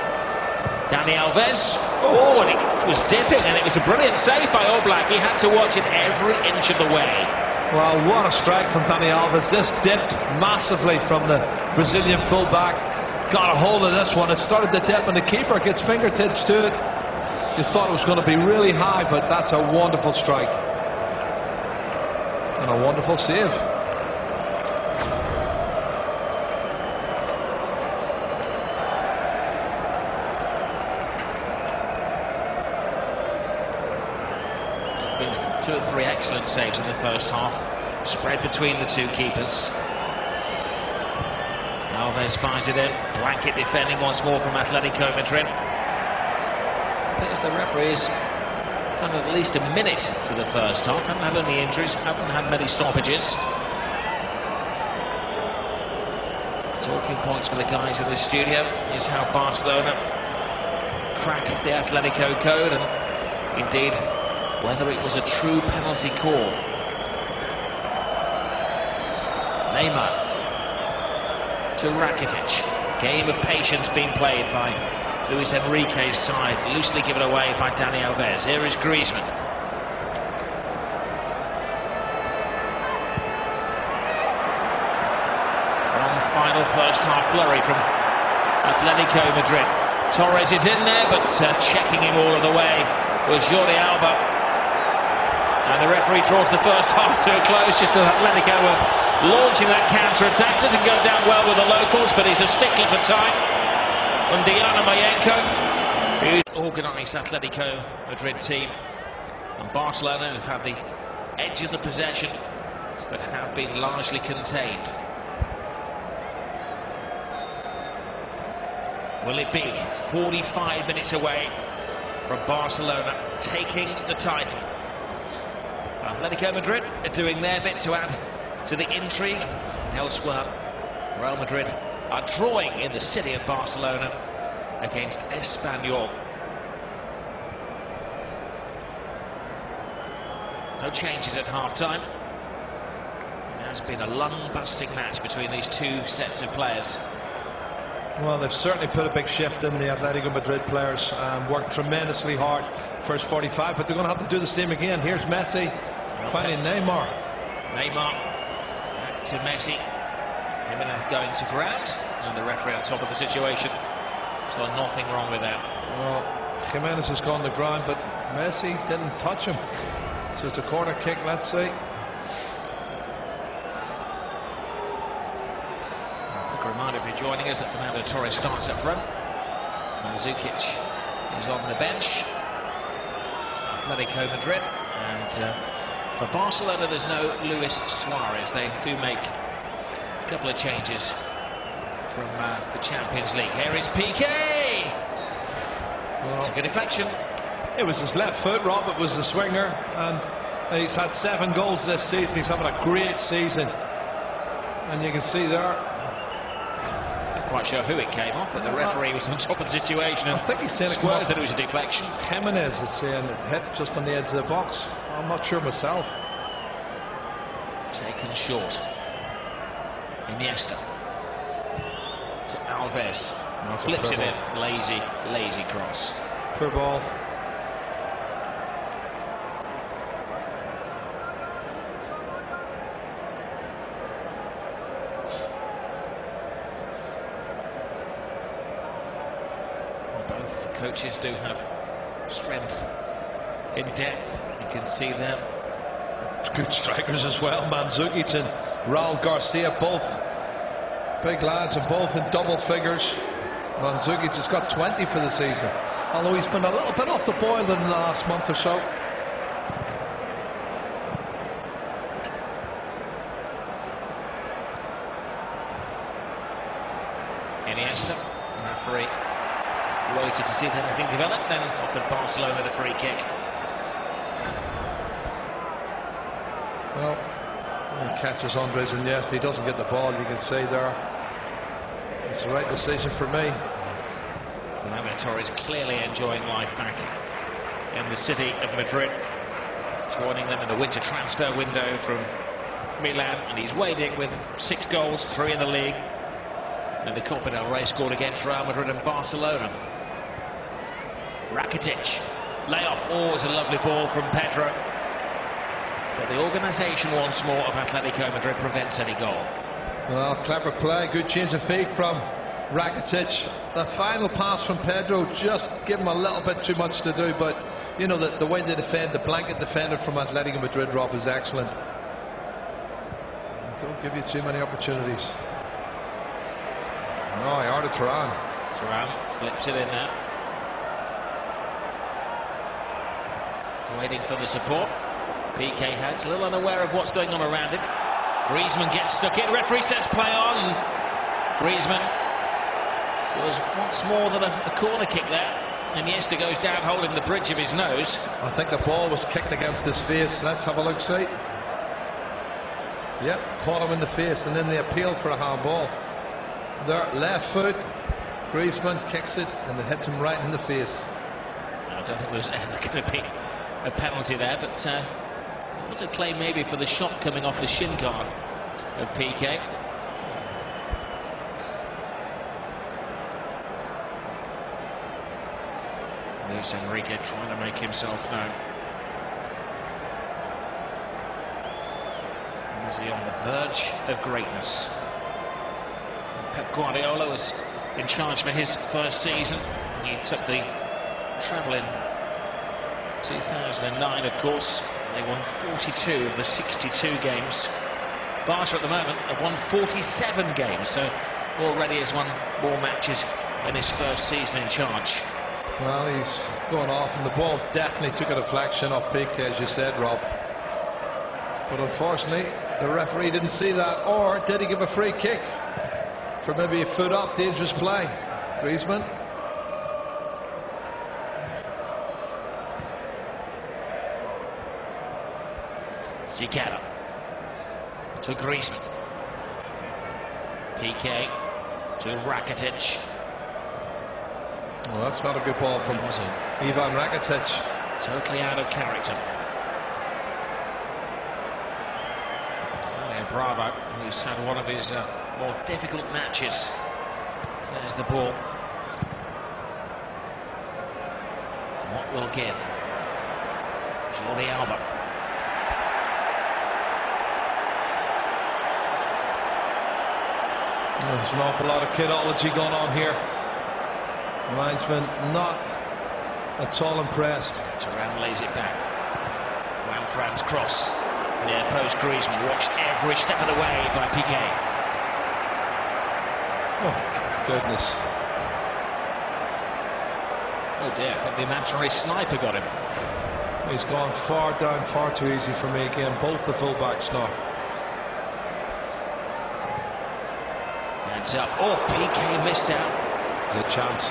Dani Alves. Oh, and it was dipping, and it was a brilliant save by Oblak. He had to watch it every inch of the way. Well, what a strike from Dani Alves. This dipped massively from the Brazilian fullback, got a hold of this one. It started to dip and the keeper gets fingertips to it. You thought it was going to be really high, but that's a wonderful strike. And a wonderful save. Been 2 or 3 excellent saves in the first half. Spread between the 2 keepers. Alves fires it in. Blanket defending once more from Atletico Madrid. Appears the referee's done at least a minute to the first half. Haven't had any injuries, haven't had many stoppages. Talking points for the guys in the studio is how Barcelona crack the Atletico code, and indeed whether it was a true penalty call. Neymar to Rakitic. Game of patience being played by Luis Enrique's side, loosely given away by Dani Alves. Here is Griezmann. One final first half flurry from Atletico Madrid. Torres is in there, but checking him all of the way was Jordi Alba. And the referee draws the first half to a close, just as Atletico were launching that counter-attack. Doesn't go down well with the locals, but he's a stickler for time. And Diana Mayenko, who's organised Atletico Madrid team. And Barcelona have had the edge of the possession, but have been largely contained. Will it be 45 minutes away from Barcelona taking the title? Atletico Madrid are doing their bit to add to the intrigue. Elsewhere, Real Madrid are drawing in the city of Barcelona against Espanyol. No changes at half-time. It has been a lung-busting match between these 2 sets of players. Well, they've certainly put a big shift in, the Atletico Madrid players. Worked tremendously hard first 45, but they're going to have to do the same again. Here's Messi, finding Neymar. Neymar back to Messi. Jimenez going to ground, and the referee on top of the situation. So nothing wrong with that. Well, Jimenez has gone to ground, but Messi didn't touch him. So it's a corner kick, let's see. Quick reminder if you're joining us that Fernando Torres starts up front. Mandzukic is on the bench. Atletico Madrid. And for Barcelona, there's no Luis Suarez. They do make a couple of changes from the Champions League. Here is Piqué. Well, took a deflection. It was his left foot, Rob. It was the swinger, and he's had 7 goals this season. He's having a great season, and you can see there. Not quite sure who it came off, but the referee was on top of the situation. And I think he's saying swears that it was a deflection. Jimenez is saying it hit just on the edge of the box. I'm not sure myself. Taken short. Iniesta to Alves. Flips it in. Lazy cross. Poor ball. Both coaches do have strength in depth. You can see them. Good strikers as well. Mandzukic and Raul Garcia, both big lads, and both in double figures. Mandzukic has got 20 for the season, although he's been a little bit off the boil in the last month or so. Iniesta, referee waited to see if anything developed, then offered Barcelona the free kick. Well, he catches Andres Iniesta. He doesn't get the ball. You can see there. It's the right decision for me. Fernando Torres clearly enjoying life back in the city of Madrid, joining them in the winter transfer window from Milan, and he's waiting with 6 goals, 3 in the league. And the Copa del Rey scored against Real Madrid and Barcelona. Rakitic, layoff. Oh, it's a lovely ball from Pedro. But the organisation once more of Atletico Madrid prevents any goal. Well, clever play, good change of feet from Rakitic, the final pass from Pedro just gave him a little bit too much to do, but you know, the way they defend, the blanket defender from Atletico Madrid, Rob, is excellent. Don't give you too many opportunities. No, Arda Turan. Turan flips it in there. Waiting for the support. PK Hads a little unaware of what's going on around him. Griezmann gets stuck in. Referee says play on. Griezmann was once more than a corner kick there. Iniesta goes down holding the bridge of his nose. I think the ball was kicked against his face. Let's have a look, see. Yep, caught him in the face, and then they appealed for a handball. Their left foot, Griezmann kicks it, and it hits him right in the face. I don't think there was ever going to be a penalty there, but there was a claim maybe for the shot coming off the shin guard of PK. Luis Enrique trying to make himself known. Is he on the verge of greatness? Pep Guardiola was in charge for his first season. He took the treble in 2009, of course. They won 42 of the 62 games. Barca at the moment have won 47 games, so already has won more matches in his first season in charge. Well, he's going off, and the ball definitely took a deflection off Piqué, as you said, Rob. But unfortunately, the referee didn't see that, or did he give a free kick for maybe a foot up, dangerous play? Griezmann. Zikara to Griezmann. PK to Rakitic. Well, that's not a good ball from Ivan Rakitic. Totally out of character. Bravo, who's had one of his more difficult matches. There's the ball. What will give? Jordi Alba. There's an awful lot of kidology going on here. Linesman not at all impressed. Turan lays it back. Juanfran's cross. Near post. Griezmann watched every step of the way by Piqué. Oh, goodness. Oh dear, I think the imaginary sniper got him. He's gone far down, far too easy for me again. Both the fullbacks now. Heads up. Oh, Piqué missed out. Good chance.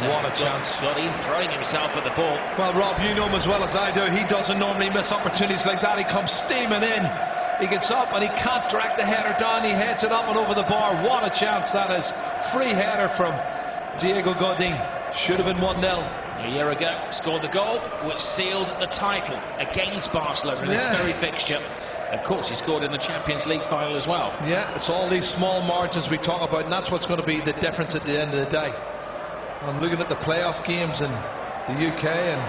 What a chance. Got in, throwing himself at the ball. Well, Rob, you know him as well as I do. He doesn't normally miss opportunities like that. He comes steaming in. He gets up and he can't drag the header down. He heads it up and over the bar. What a chance that is. Free header from Diego Godin. Should have been 1-0. A year ago, scored the goal which sealed the title against Barcelona in this very fixture. Of course, he scored in the Champions League final as well. Yeah, it's all these small margins we talk about, and that's what's going to be the difference at the end of the day. I'm looking at the playoff games in the UK, and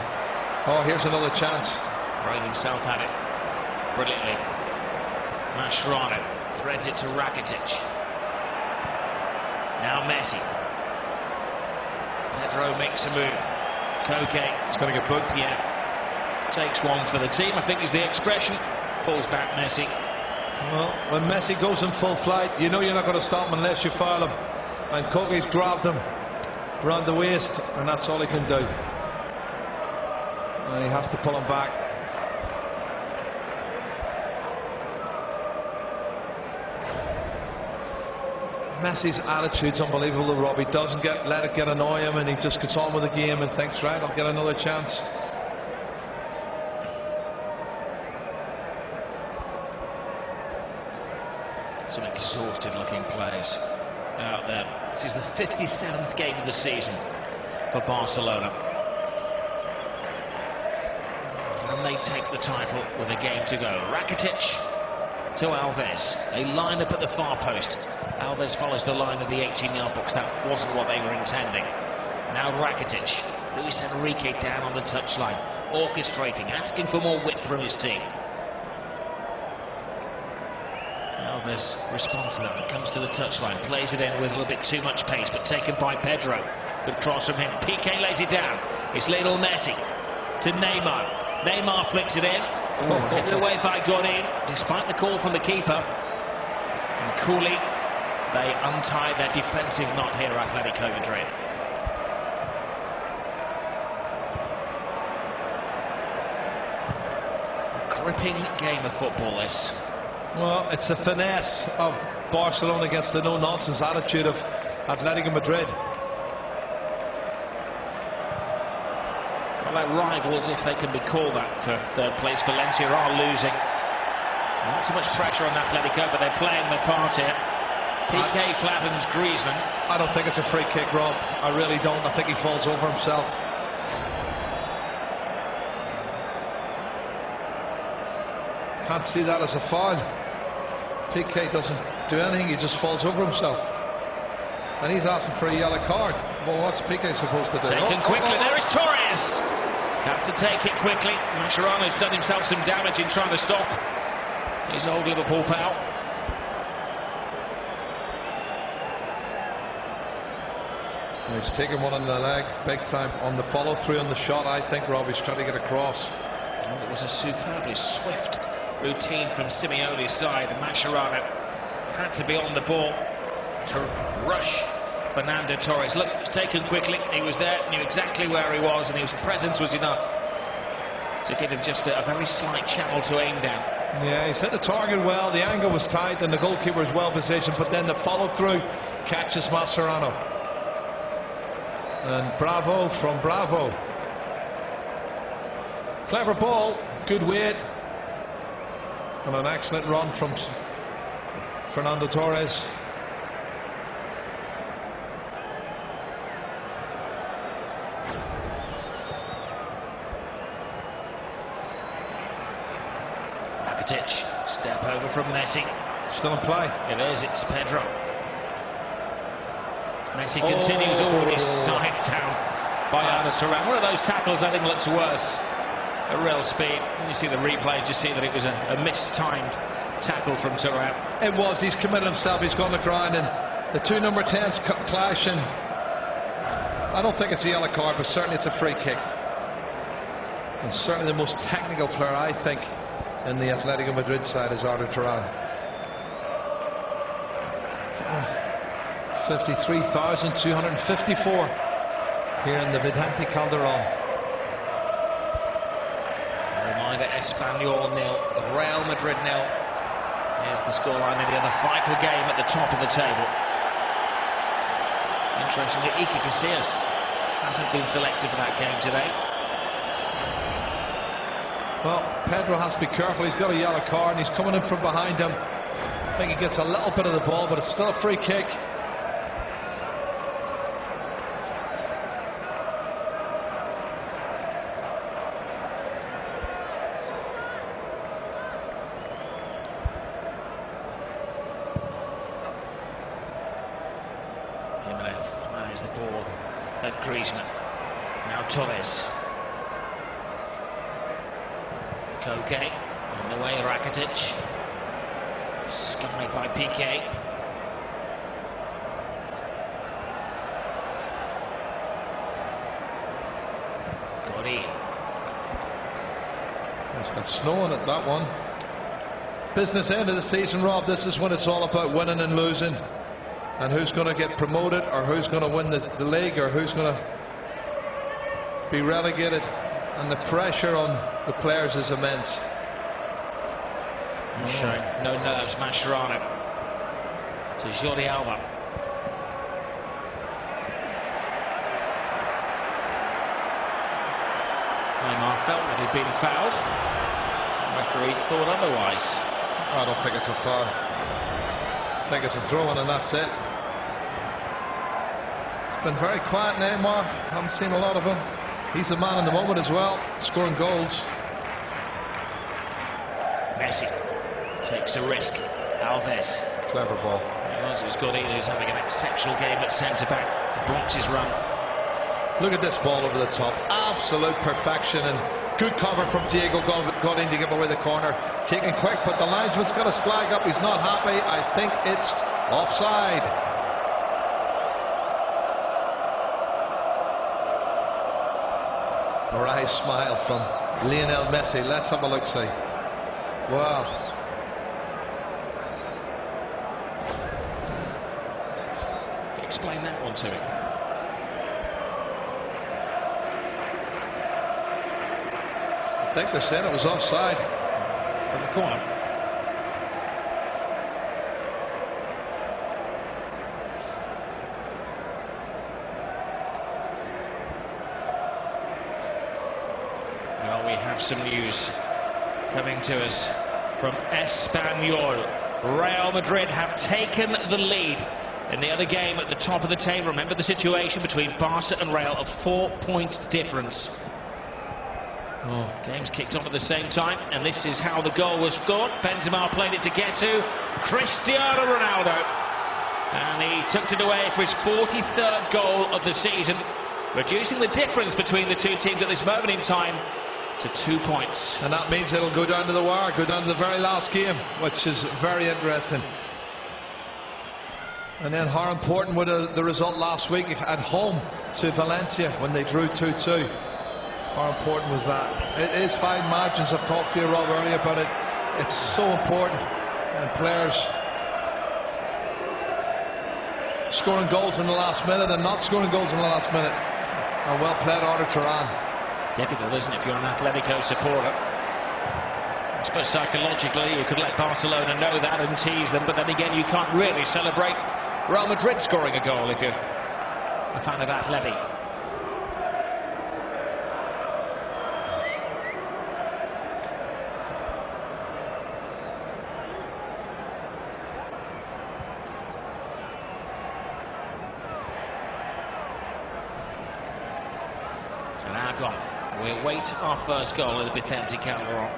oh, here's another chance. Throwing himself at it brilliantly. Mascherano threads it to Rakitic. Now Messi. Pedro makes a move. Koke. It's going to get booked. Yeah. Takes one for the team, I think is the expression. Pulls back Messi. Well, when Messi goes in full flight, you know you're not going to stop him unless you foul him. And Koke's grabbed him around the waist, and that's all he can do. And he has to pull him back. Messi's attitude's unbelievable, Rob. He doesn't let it annoy him, and he just gets on with the game and thinks, right, I'll get another chance. Some exhausted looking players out there. This is the 57th game of the season for Barcelona. And they take the title with a game to go. Rakitic to Alves. They line up at the far post. Alves follows the line of the 18-yard box. That wasn't what they were intending. Now Rakitic. Luis Enrique down on the touchline, orchestrating, asking for more width from his team. Now Alves responds to that, comes to the touchline, plays it in with a little bit too much pace, but taken by Pedro. Good cross from him. Piqué lays it down. It's Lionel Messi to Neymar. Neymar flicks it in. Hidden away by Godin, despite the call from the keeper. And coolly, they untie their defensive knot here, Atletico Madrid. Gripping game of football, this. Well, it's the finesse of Barcelona against the no-nonsense attitude of Atletico Madrid. Well, their rivals, if they can be called that for third place, Valencia are losing. Not so much pressure on Atletico, but they're playing their part here. Piqué flattens Griezmann. I don't think it's a free kick, Rob. I really don't. I think he falls over himself. Can't see that as a foul. Piqué doesn't do anything, he just falls over himself. And he's asking for a yellow card. Well, what's Piqué supposed to do? Taken quickly, there is Torres! Have to take it quickly. Mascherano's done himself some damage in trying to stop his old Liverpool pal. He's taken one on the leg, big time, on the follow-through on the shot. I think Robbie's trying to get across. And it was a superbly swift routine from Simeone's side, and Mascherano had to be on the ball to rush Fernando Torres. Look, it was taken quickly, he was there, knew exactly where he was, and his presence was enough to give him just a very slight channel to aim down. Yeah, he's hit the target well, the angle was tight, and the goalkeeper was well positioned, but then the follow-through catches Mascherano. And bravo from Bravo. Clever ball, good weight, and an excellent run from Fernando Torres. Rakitic, step over from Messi. Still in play. It is, it's Pedro. Messi continues over his side down by Arda Turan. One of those tackles I think looks worse. A real speed. When you see the replay, just see that it was a mistimed tackle from Turan. It was. He's committed himself. He's gone to ground, and the two number 10s clash. And I don't think it's a yellow card, but certainly it's a free kick. And certainly the most technical player, I think, in the Atletico Madrid side is Arda Turan. 53,254 here in the Vicente Calderon. Reminder, Espanyol 0, Real Madrid 0. Here's the scoreline in the other vital game at the top of the table. Interestingly, Iker Casillas hasn't been selected for that game today. Well, Pedro has to be careful. He's got a yellow card and he's coming in from behind him. I think he gets a little bit of the ball, but it's still a free kick. Fires the ball at Griezmann. Now Torres. Koke on the way, Rakitic. Skied by Piqué. Godin. It's got snow on it, that one. Business end of the season, Rob. This is when it's all about winning and losing, and who's going to get promoted, or who's going to win the league, or who's going to be relegated. And the pressure on the players is immense. Showing no nerves, Mascherano to Jordi Alba. Neymar felt that he'd been fouled. The referee thought otherwise. I don't think it's a foul. I think it's a throw-in, and that's it. It's been very quiet, Neymar. Haven't seen a lot of him. He's the man in the moment as well, scoring goals. Messi takes a risk. Alves. Clever ball. It was Godin who's having an exceptional game at centre-back. Blocks his run. Look at this ball over the top. Absolute perfection and good cover from Diego Godin to give away the corner. Taken quick, but the linesman's got his flag up. He's not happy. I think it's offside. A wry smile from Lionel Messi. Let's have a look-see. Wow. Explain that one to him. I think they said it was offside from the corner. Well, we have some news coming to us from Espanyol. Real Madrid have taken the lead in the other game at the top of the table. Remember the situation between Barca and Real, a 4-point difference. Games kicked off at the same time, and this is how the goal was scored. Benzema played it to Guesu, Cristiano Ronaldo, and he tucked it away for his 43rd goal of the season, reducing the difference between the two teams at this moment in time to 2 points. And that means it'll go down to the wire, go down to the very last game, which is very interesting. And then how important was the result last week at home to Valencia when they drew 2-2? How important was that? It is fine margins. I've talked to you, Rob, earlier about it. It's so important. And players scoring goals in the last minute and not scoring goals in the last minute. A well played Arda Turan. Difficult, isn't it, if you're an Atletico supporter? I suppose psychologically you could let Barcelona know that and tease them, but then again you can't really celebrate Real Madrid scoring a goal if you're a fan of Atleti. Now gone. We await our first goal in the Vicente Calderon.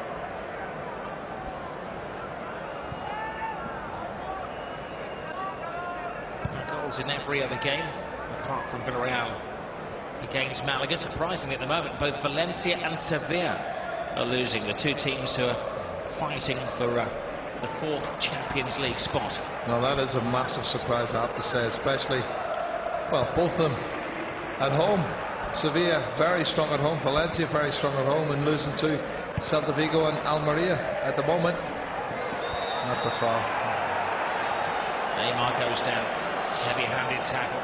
Goals in every other game, apart from Villarreal against Malaga. Surprisingly at the moment, both Valencia and Sevilla are losing. The two teams who are fighting for the 4th Champions League spot. Now that is a massive surprise, I have to say, especially, well, both of them at home. Sevilla very strong at home, Valencia very strong at home, and losing to Celta Vigo and Almeria at the moment. That's a foul. Neymar goes down, heavy-handed tackle.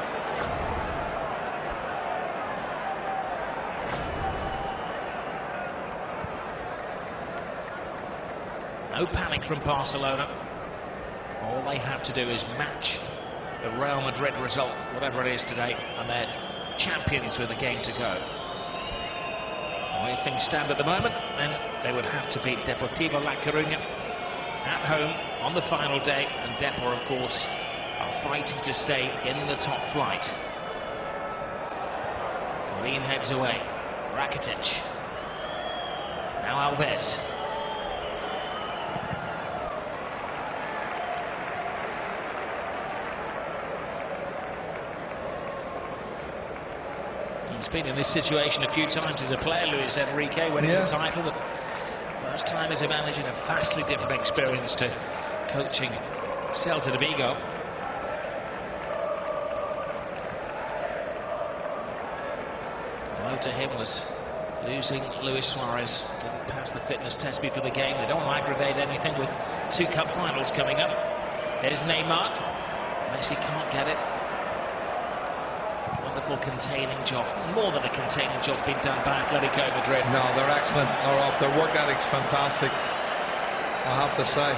No panic from Barcelona. All they have to do is match the Real Madrid result, whatever it is today, and they're champions with a game to go. The way things stand at the moment, then they would have to beat Deportivo La Coruña at home on the final day, and Depor, of course, are fighting to stay in the top flight. Godin heads away. Rakitic. Now Alves. He's been in this situation a few times as a player, Luis Enrique, winning the title, but first time as a manager, a vastly different experience to coaching Celta de Vigo. The blow to him was losing Luis Suarez. Didn't pass the fitness test before the game. They don't want to aggravate anything with 2 cup finals coming up. There's Neymar. Messi can't get it. Wonderful containing job, more than a containing job being done by Atletico Madrid. No, they're excellent. Their work ethic's fantastic, I have to say.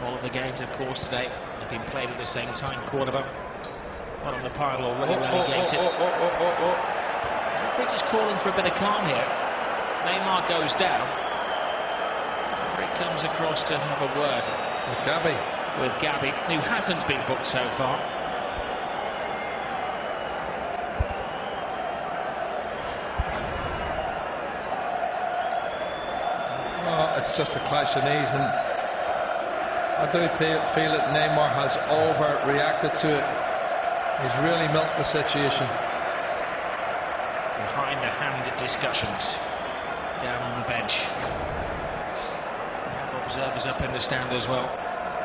All of the games, of course, today have been played at the same time. Cordoba, one on the pile already relegated. Referee just calling for a bit of calm here. Neymar goes down. Referee comes across to have a word with Gabi, who hasn't been booked so far. it's just a clash of knees, and I do feel that Neymar has overreacted to it. He's really milked the situation. Behind the hand discussions down on the bench. Have observers up in the stand as well.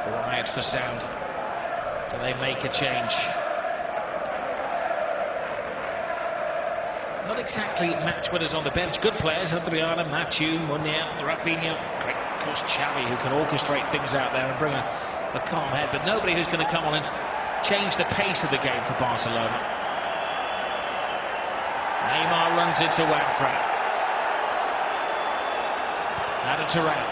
Riot for sound. Do they make a change? Not exactly match winners on the bench. Good players: Adriana, Mathieu, Munier, Rafinha, great, of course, Xavi, who can orchestrate things out there and bring a calm head. But nobody who's going to come on and change the pace of the game for Barcelona. Neymar runs into Wanfran. Adam Turan.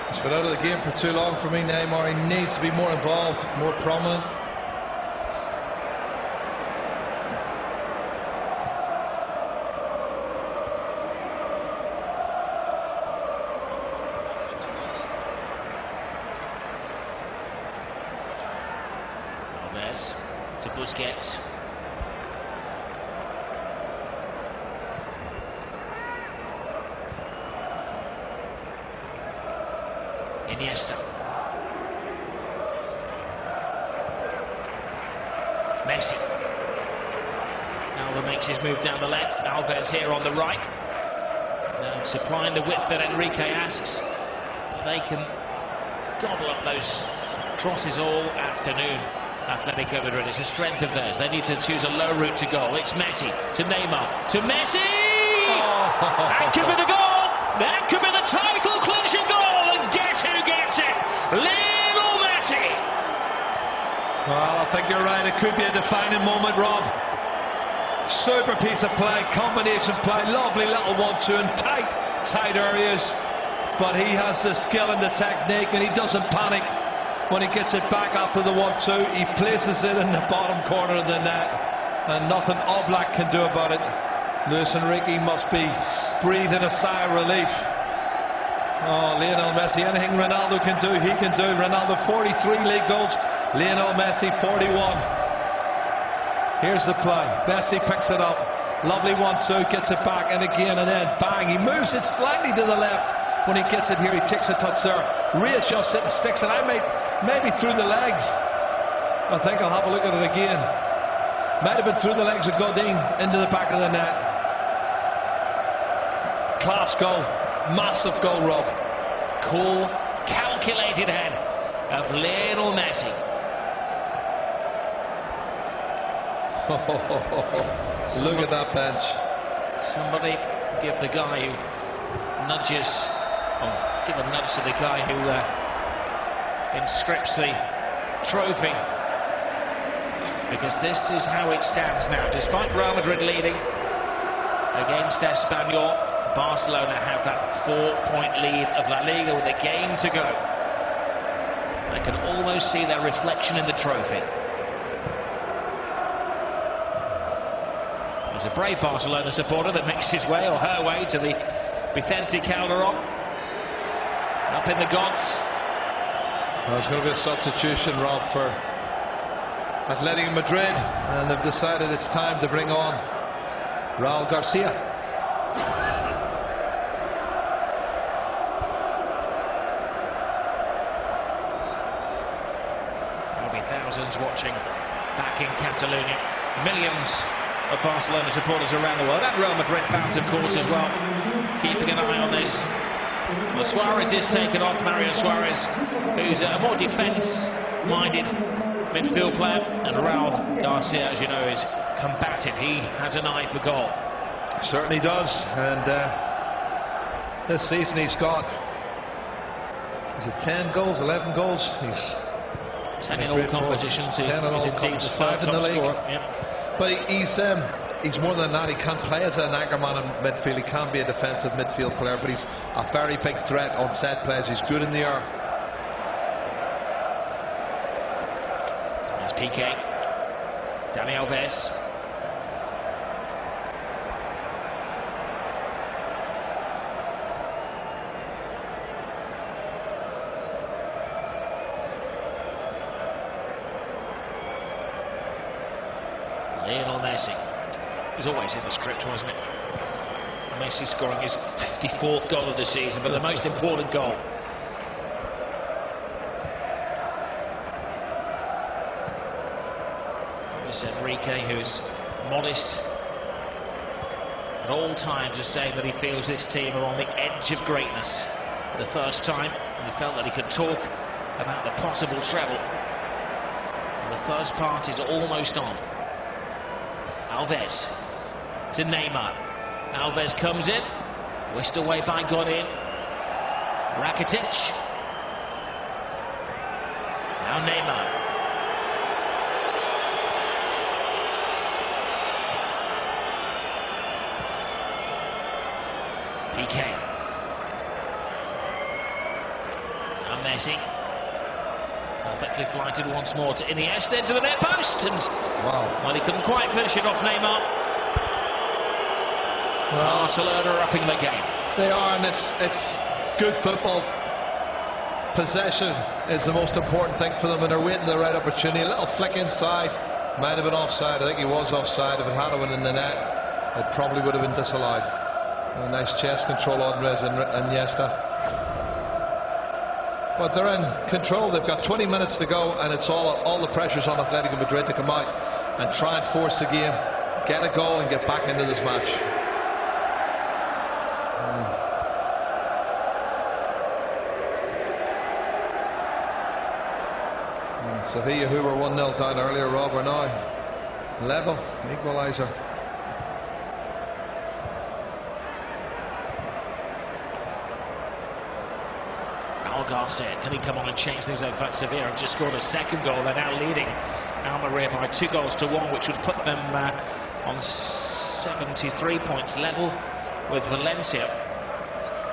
He's been out of the game for too long for me, Neymar. He needs to be more involved, more prominent. Alves to Busquets. Iniesta. Messi. Alva makes his move down the left. Alves here on the right. Now supplying the width that Enrique asks. They can gobble up those crosses all afternoon. Atletico Madrid, it's a strength of theirs. They need to choose a low route to goal. It's Messi to Neymar to Messi. That could be the goal. That could be the title clinching goal. And guess who gets it? Lionel Messi. Well, I think you're right. It could be a defining moment, Rob. Super piece of play, combination play, lovely little 1-2 in tight areas. But he has the skill and the technique, and he doesn't panic when he gets it back after the 1-2. He places it in the bottom corner of the net, and nothing Oblak can do about it. Luis Enrique must be breathing a sigh of relief. Oh, Lionel Messi, anything Ronaldo can do, he can do. Ronaldo 43 league goals, Lionel Messi 41. Here's the play. Messi picks it up. Lovely 1-2, gets it back, and again, and then bang. He moves it slightly to the left. When he gets it here, he takes a touch there. Readjusts it and sticks it. Maybe through the legs. I think I'll have a look at it again. Might have been through the legs of Godin into the back of the net. Class goal. Massive goal, Rob. Cool, calculated head of Lionel Messi. Look at that bench. Somebody give the guy who nudges, or give a nudge to the guy who inscripts the trophy, because this is how it stands now. Despite Real Madrid leading against Espanyol, Barcelona have that 4-point lead of La Liga with a game to go. They can almost see their reflection in the trophy. There's a brave Barcelona supporter that makes his way, or her way, to the Vicente Calderon. Up in the Gods. Well, there's going to be a substitution, Rob, for Atletico Madrid, and they've decided it's time to bring on Raul Garcia. There'll be thousands watching back in Catalonia. Millions of Barcelona supporters around the world, and Real Madrid fans, of course, as well, keeping an eye on this. Well, Suarez is taken off, Mario Suarez, who's a more defence-minded midfield player, and Raul Garcia, as you know, is combative. He has an eye for goal. Certainly does, and this season he's got, is it 10 goals, 11 goals? He's 10 in all competitions. 10 in all competitions, 5 in the league. Yep. But he's more than that. He can't play as an anchorman in midfield. He can be a defensive midfield player, but he's a very big threat on set plays. He's good in the air. There's Piqué. Dani Alves. Lionel Messi. It was always in the script, wasn't it? Messi scoring his 54th goal of the season, but the most important goal. Luis Enrique, who's modest at all times, is saying that he feels this team are on the edge of greatness. For the first time, he felt that he could talk about the possible treble. And the first part is almost on. Alves to Neymar. Alves comes in, whisked away by Godin. Rakitic. Now Neymar. PK. Now Messi. Perfectly flighted once more to Iniesta, into the net post, and Wow. well, he couldn't quite finish it off Neymar. Well, Barcelona are upping the game. they are, and it's good football. Possession is the most important thing for them, and they're waiting the right opportunity. A little flick inside, might have been offside. I think he was offside. If it had went in the net, it probably would have been disallowed. A nice chest control on Iniesta. But they're in control. They've got 20 minutes to go, and it's all the pressure's on Atletico Madrid to come out and try and force the game, get a goal, and get back into this match. Sevilla, who were 1-0 down earlier, Rob, are now level, equaliser. Garcia, can he come on and change things over? Sevilla have just scored a second goal. They're now leading Almeria by 2-1, which would put them on 73 points, level with Valencia,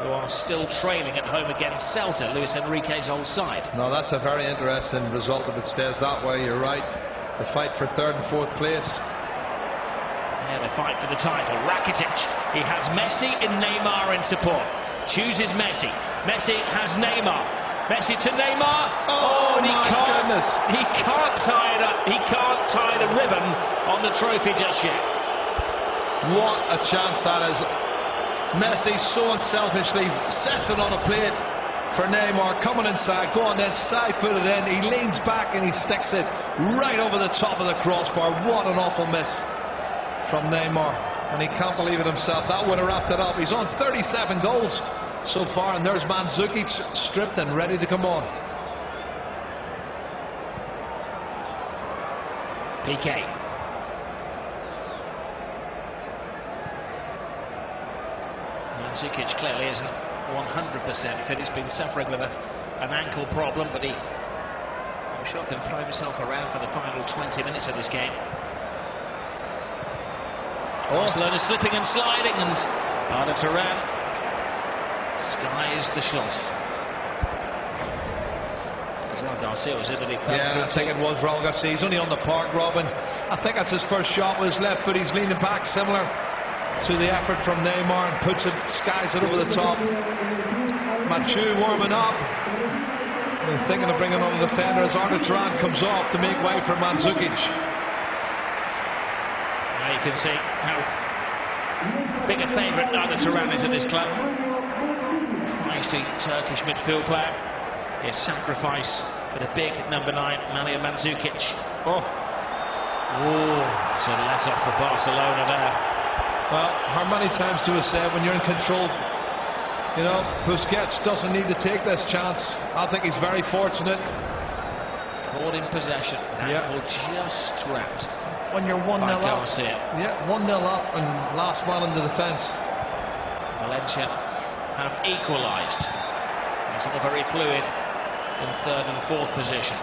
who are still trailing at home against Celta, Luis Enrique's old side. No, that's a very interesting result if it stays that way. You're right. The fight for third and fourth place. Yeah, the fight for the title. Rakitic, he has Messi and Neymar in support. Chooses Messi. Messi has Neymar. Messi to Neymar. Oh, and he my can't. goodness. He can't tie it up. He can't tie the ribbon on the trophy just yet. What a chance that is. Messi so unselfishly sets it on a plate for Neymar, coming inside, going in, side footed in. He leans back and he sticks it right over the top of the crossbar. What an awful miss from Neymar, and he can't believe it himself. That would have wrapped it up. He's on 37 goals so far, and there's Mandzukic stripped and ready to come on. PK. Mandzukic clearly isn't 100% fit. He's been suffering with an ankle problem, but I'm sure can throw himself around for the final 20 minutes of this game. Barcelona slipping and sliding, and Arda Turan skies the shot. Garcia was in, but he fell. Yeah, I think it was Raul Garcia. He's only on the park, Robin. I think that's his first shot with his left foot. He's leaning back, similar to the effort from Neymar, and puts it, skies it over the top. Mathieu warming up, and thinking of bringing on the defender as Arda Turan comes off to make way for Mandzukic. Now you can see how big a favourite Arda Turan is at this club. Feisty Turkish midfield player. His sacrifice for the big number 9, Mario Mandzukic. Oh, it's a let off for Barcelona there. Well, how many times do we say when you're in control, you know, Busquets doesn't need to take this chance. I think he's very fortunate. Caught in possession, ankle just wrapped. When you're 1-0 up, yeah, 1-0 up and last man in the defence. Valencia have equalised. It's all very fluid in third and fourth position.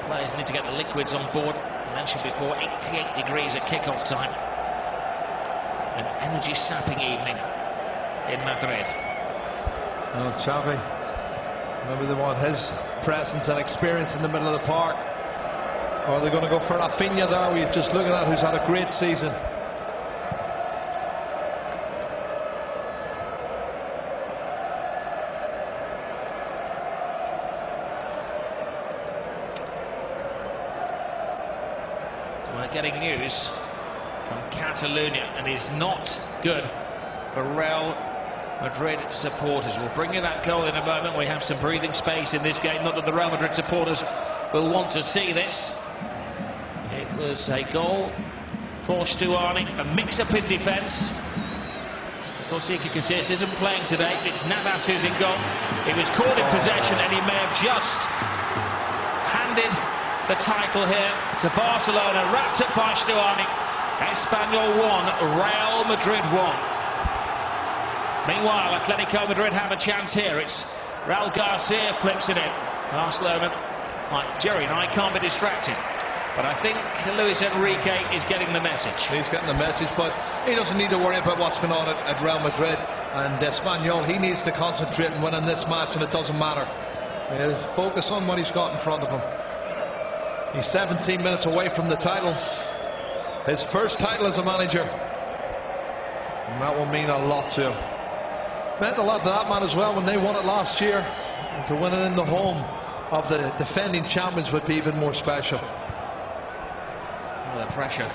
Players need to get the liquids on board. I mentioned before, 88 degrees at kick-off time. An energy-sapping evening in Madrid. Oh, Xavi, maybe they want his presence and experience in the middle of the park. Or are they going to go for Rafinha there? We're just looking at who's had a great season. We're getting news from Catalonia, and is not good for Real Madrid supporters. We'll bring you that goal in a moment. We have some breathing space in this game. Not that the Real Madrid supporters will want to see this. It was a goal for Stuani, a mix-up in defence. Of course, Iker Casillas isn't playing today. It's Navas who's in goal. He was caught in possession, and he may have just handed the title here to Barcelona, wrapped up by Stuani. Espanyol 1, Real Madrid 1. Meanwhile, Atletico Madrid have a chance here. It's Raul Garcia flips it in. Barcelona, like Jerry and I, can't be distracted. But I think Luis Enrique is getting the message. He's getting the message, but he doesn't need to worry about what's going on at Real Madrid. And Espanyol, he needs to concentrate and win in this match, and it doesn't matter. He'll focus on what he's got in front of him. He's 17 minutes away from the title. His first title as a manager. And that will mean a lot to him. Meant a lot to that man as well when they won it last year. And to win it in the home of the defending champions would be even more special. Well, the pressure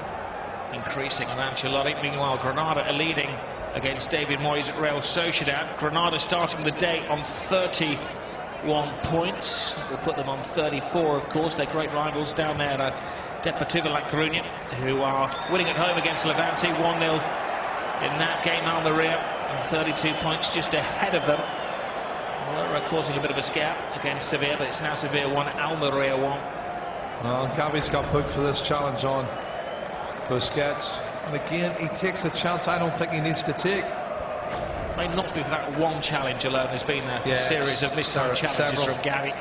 increasing on Ancelotti. Meanwhile, Granada are leading against David Moyes at Real Sociedad. Granada starting the day on 31 points. We'll put them on 34, of course. They're great rivals down there at Deportivo La Coruña, who are winning at home against Levante 1-0 in that game. Almeria and 32 points just ahead of them. Well, causing a bit of a scare against Sevilla, but it's now Sevilla 1, Almeria 1. Well, Gavi's got booked for this challenge on Busquets, and again he takes a chance I don't think he needs to take. May not be for that one challenge alone. There's been a series of mistimed challenges from Gavi.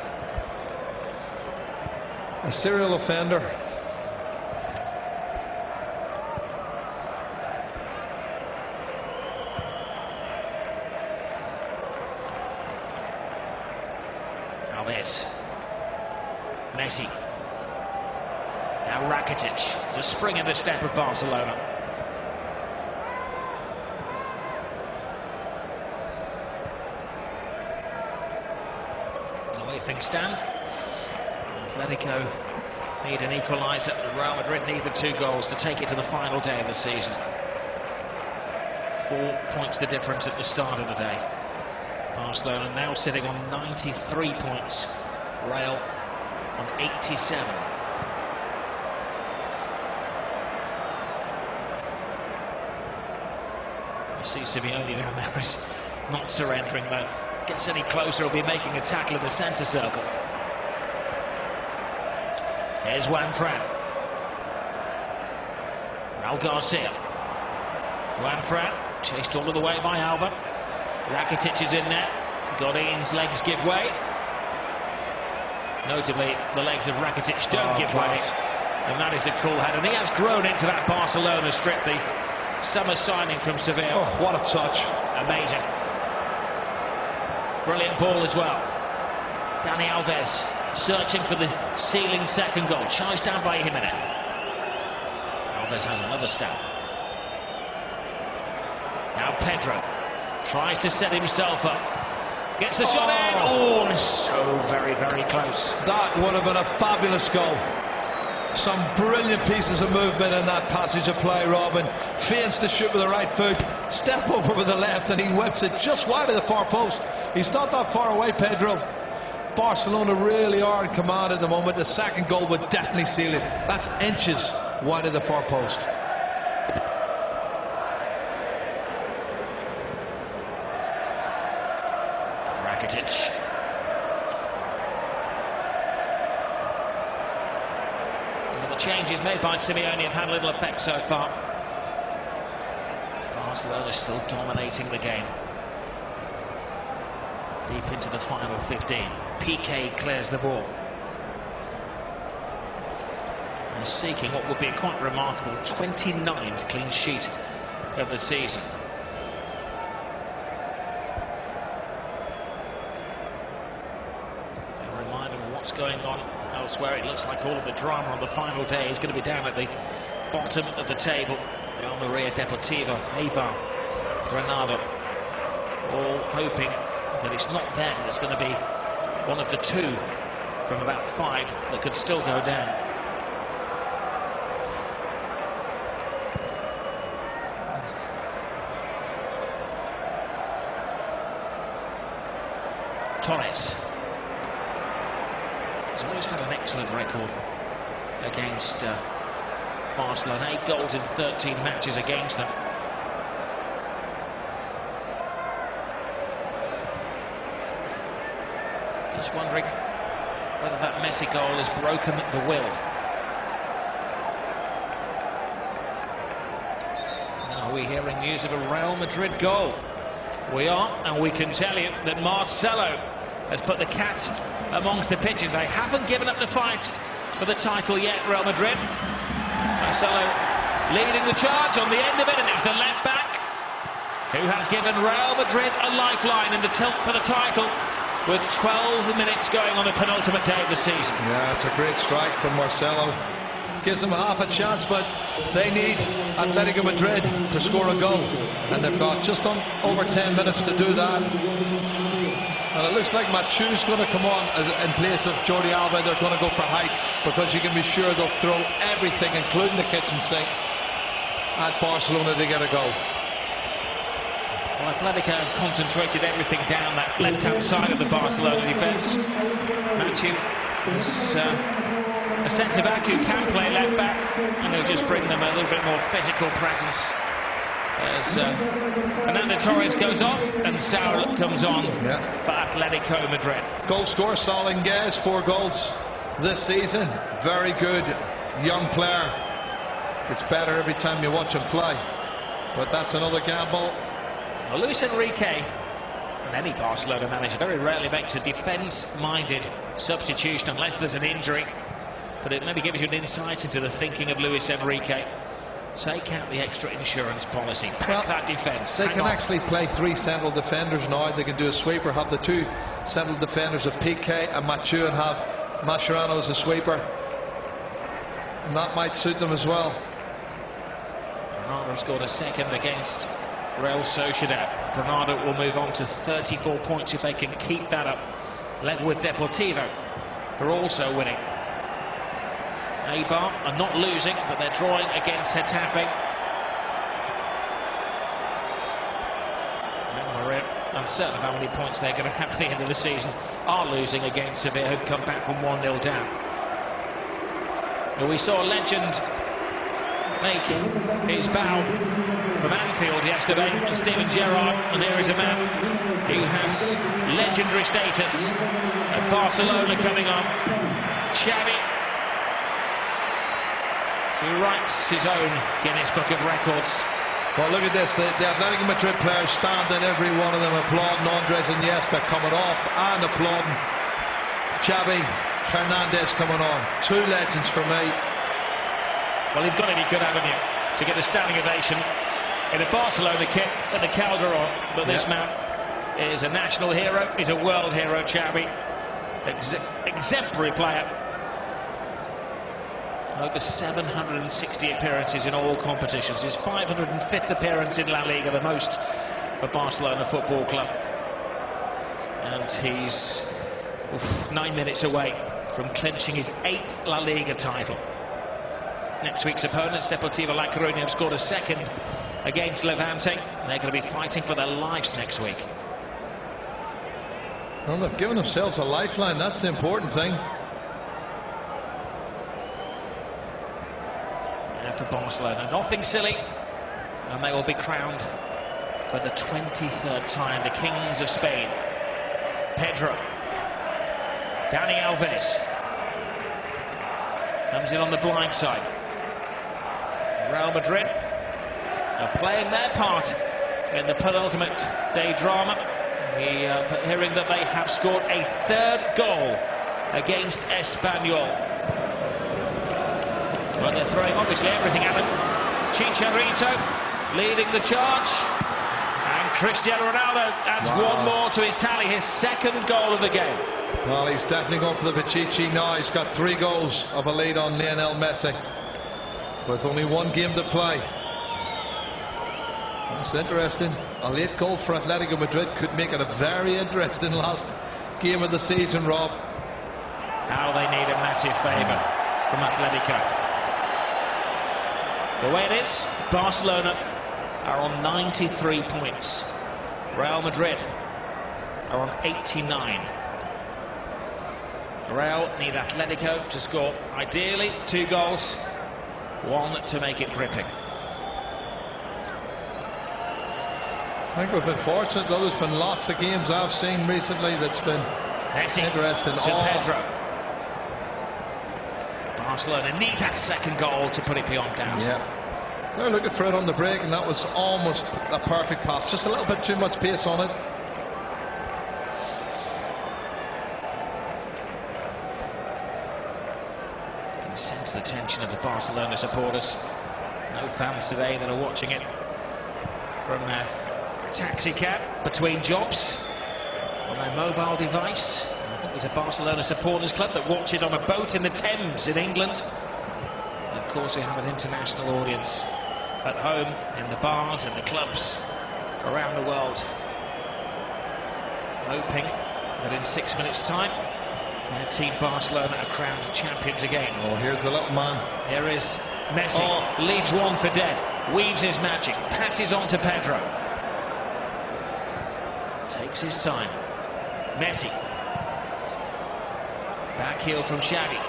A serial offender. Alves. Messi. Now Rakitic. It's a spring in the step of Barcelona. The way things stand, Atletico need an equaliser. Real Madrid need the 2 goals to take it to the final day of the season. 4 points the difference at the start of the day. Barcelona now sitting on 93 points. Real on 87. You see Simeone down there is not surrendering though. Gets any closer, he'll be making a tackle in the centre circle. Here's Juan Fran. Raul Garcia. Juan Fran chased all of the way by Alba. Rakitic is in there. Godin's legs give way. Notably, the legs of Rakitic don't give way. And that is a cool head. And he has grown into that Barcelona strip, the summer signing from Sevilla. Oh, what a touch. Amazing. Brilliant ball as well. Dani Alves searching for the ceiling second goal. Charged down by Jimenez. Alves has another stab. Now Pedro tries to set himself up. Gets the shot in. Oh, so very, very close. That would have been a fabulous goal. Some brilliant pieces of movement in that passage of play, Robin. Feints to shoot with the right foot, step over with the left, and he whips it just wide of the far post. He's not that far away, Pedro. Barcelona really are in command at the moment. The second goal would definitely seal it. That's inches wide of the far post. Rakitic. The changes made by Simeone have had little effect so far. Barcelona still dominating the game. Deep into the final 15. Piqué clears the ball. And seeking what would be a quite remarkable 29th clean sheet of the season. A reminder of what's going on elsewhere. It looks like all of the drama on the final day is going to be down at the bottom of the table. Almeria, Deportivo, Eibar, Granada, all hoping that it's not them that's going to be one of the 2 from about 5 that could still go down. Torres. He's always had an excellent record against Barcelona. 8 goals in 13 matches against them. Just wondering whether that Messi goal has broken the will. Are we hearing news of a Real Madrid goal? We are, and we can tell you that Marcelo has put the cat amongst the pigeons. They haven't given up the fight for the title yet, Real Madrid. Marcelo leading the charge on the end of it, and it's the left back who has given Real Madrid a lifeline in the tilt for the title with 12 minutes going on the penultimate day of the season. Yeah, it's a great strike from Marcelo. Gives them half a chance, but they need Atletico Madrid to score a goal, and they've got just over 10 minutes to do that. And it looks like Machu's going to come on in place of Jordi Alba. They're going to go for height, because you can be sure they'll throw everything, including the kitchen sink, at Barcelona to get a goal. Well, Atletico have concentrated everything down that left-hand side of the Barcelona defence. Machu is a centre-back who can play left-back, and he'll just bring them a little bit more physical presence as Fernando Torres goes off and Saul comes on for Atletico Madrid. Goal scorer Saul Niguez, 4 goals this season. Very good young player. It's better every time you watch him play, but that's another gamble. Well, Luis Enrique, and any Barcelona manager, very rarely makes a defence-minded substitution unless there's an injury. But it maybe gives you an insight into the thinking of Luis Enrique. Take out the extra insurance policy, pack that defence. They can actually play 3 central defenders now. They can do a sweeper, have the 2 central defenders of Piqué and Machu, and have Mascherano as a sweeper. And that might suit them as well. Granada scored a second against Real Sociedad. Granada will move on to 34 points if they can keep that up, led with Deportivo, who are also winning. Eibar are not losing, but they're drawing against Getafe. And we're uncertain of how many points they're going to have at the end of the season. Are losing against Sevilla, who've come back from 1-0 down. And we saw a legend make his bow from Anfield yesterday, and Steven Gerrard, and here is a man who has legendary status at Barcelona coming on. Xavi, who writes his own Guinness Book of Records. Well, look at this. The Atletico Madrid players standing, every one of them applauding Andres Iniesta coming off, and applauding Xavi Hernandez coming on. 2 legends for me. Well, you've got to be good, haven't you, to get a standing ovation in a Barcelona kit at the Calderon. But this man is a national hero. He's a world hero, Xavi. Exemplary player. Over 760 appearances in all competitions. His 505th appearance in La Liga, the most for Barcelona Football Club. And he's 9 minutes away from clinching his 8th La Liga title. Next week's opponents, Deportivo La Coruña, have scored a second against Levante. They're going to be fighting for their lives next week. Well, they've given themselves a lifeline. That's the important thing. For Barcelona, nothing silly, and they will be crowned for the 23rd time the Kings of Spain. Pedro, Dani Alves comes in on the blind side. Real Madrid are playing their part in the penultimate day drama. We are hearing that they have scored a 3rd goal against Espanyol. Well, they're throwing obviously everything at him. Chicharito leading the charge, and Cristiano Ronaldo adds 1 more to his tally, his 2nd goal of the game. Well, he's definitely going for the Pichichi now. He's got 3 goals of a lead on Lionel Messi with only 1 game to play. That's interesting. A late goal for Atletico Madrid could make it a very interesting last game of the season, Rob. Now they need a massive favour from Atletico. The way it is, Barcelona are on 93 points. Real Madrid are on 89. Real need Atletico to score, ideally, 2 goals, 1 to make it gripping. I think we've been fortunate, though. There's been lots of games I've seen recently that's been interesting. To Pedro. Barcelona need that second goal to put it beyond doubt. Yeah. They're looking for it on the break, and that was almost a perfect pass. Just a little bit too much pace on it. You can sense the tension of the Barcelona supporters. No fans today that are watching it from their taxi cab between jobs on their mobile device. I think there's a Barcelona supporters club that watch it on a boat in the Thames in England. And of course we have an international audience at home, in the bars, in the clubs around the world, hoping that in 6 minutes' time their team Barcelona are crowned champions again. Oh, here's the little man. Here is Messi, leaves one for dead, weaves his magic, passes on to Pedro. Takes his time. Messi. Back heel from Xavi.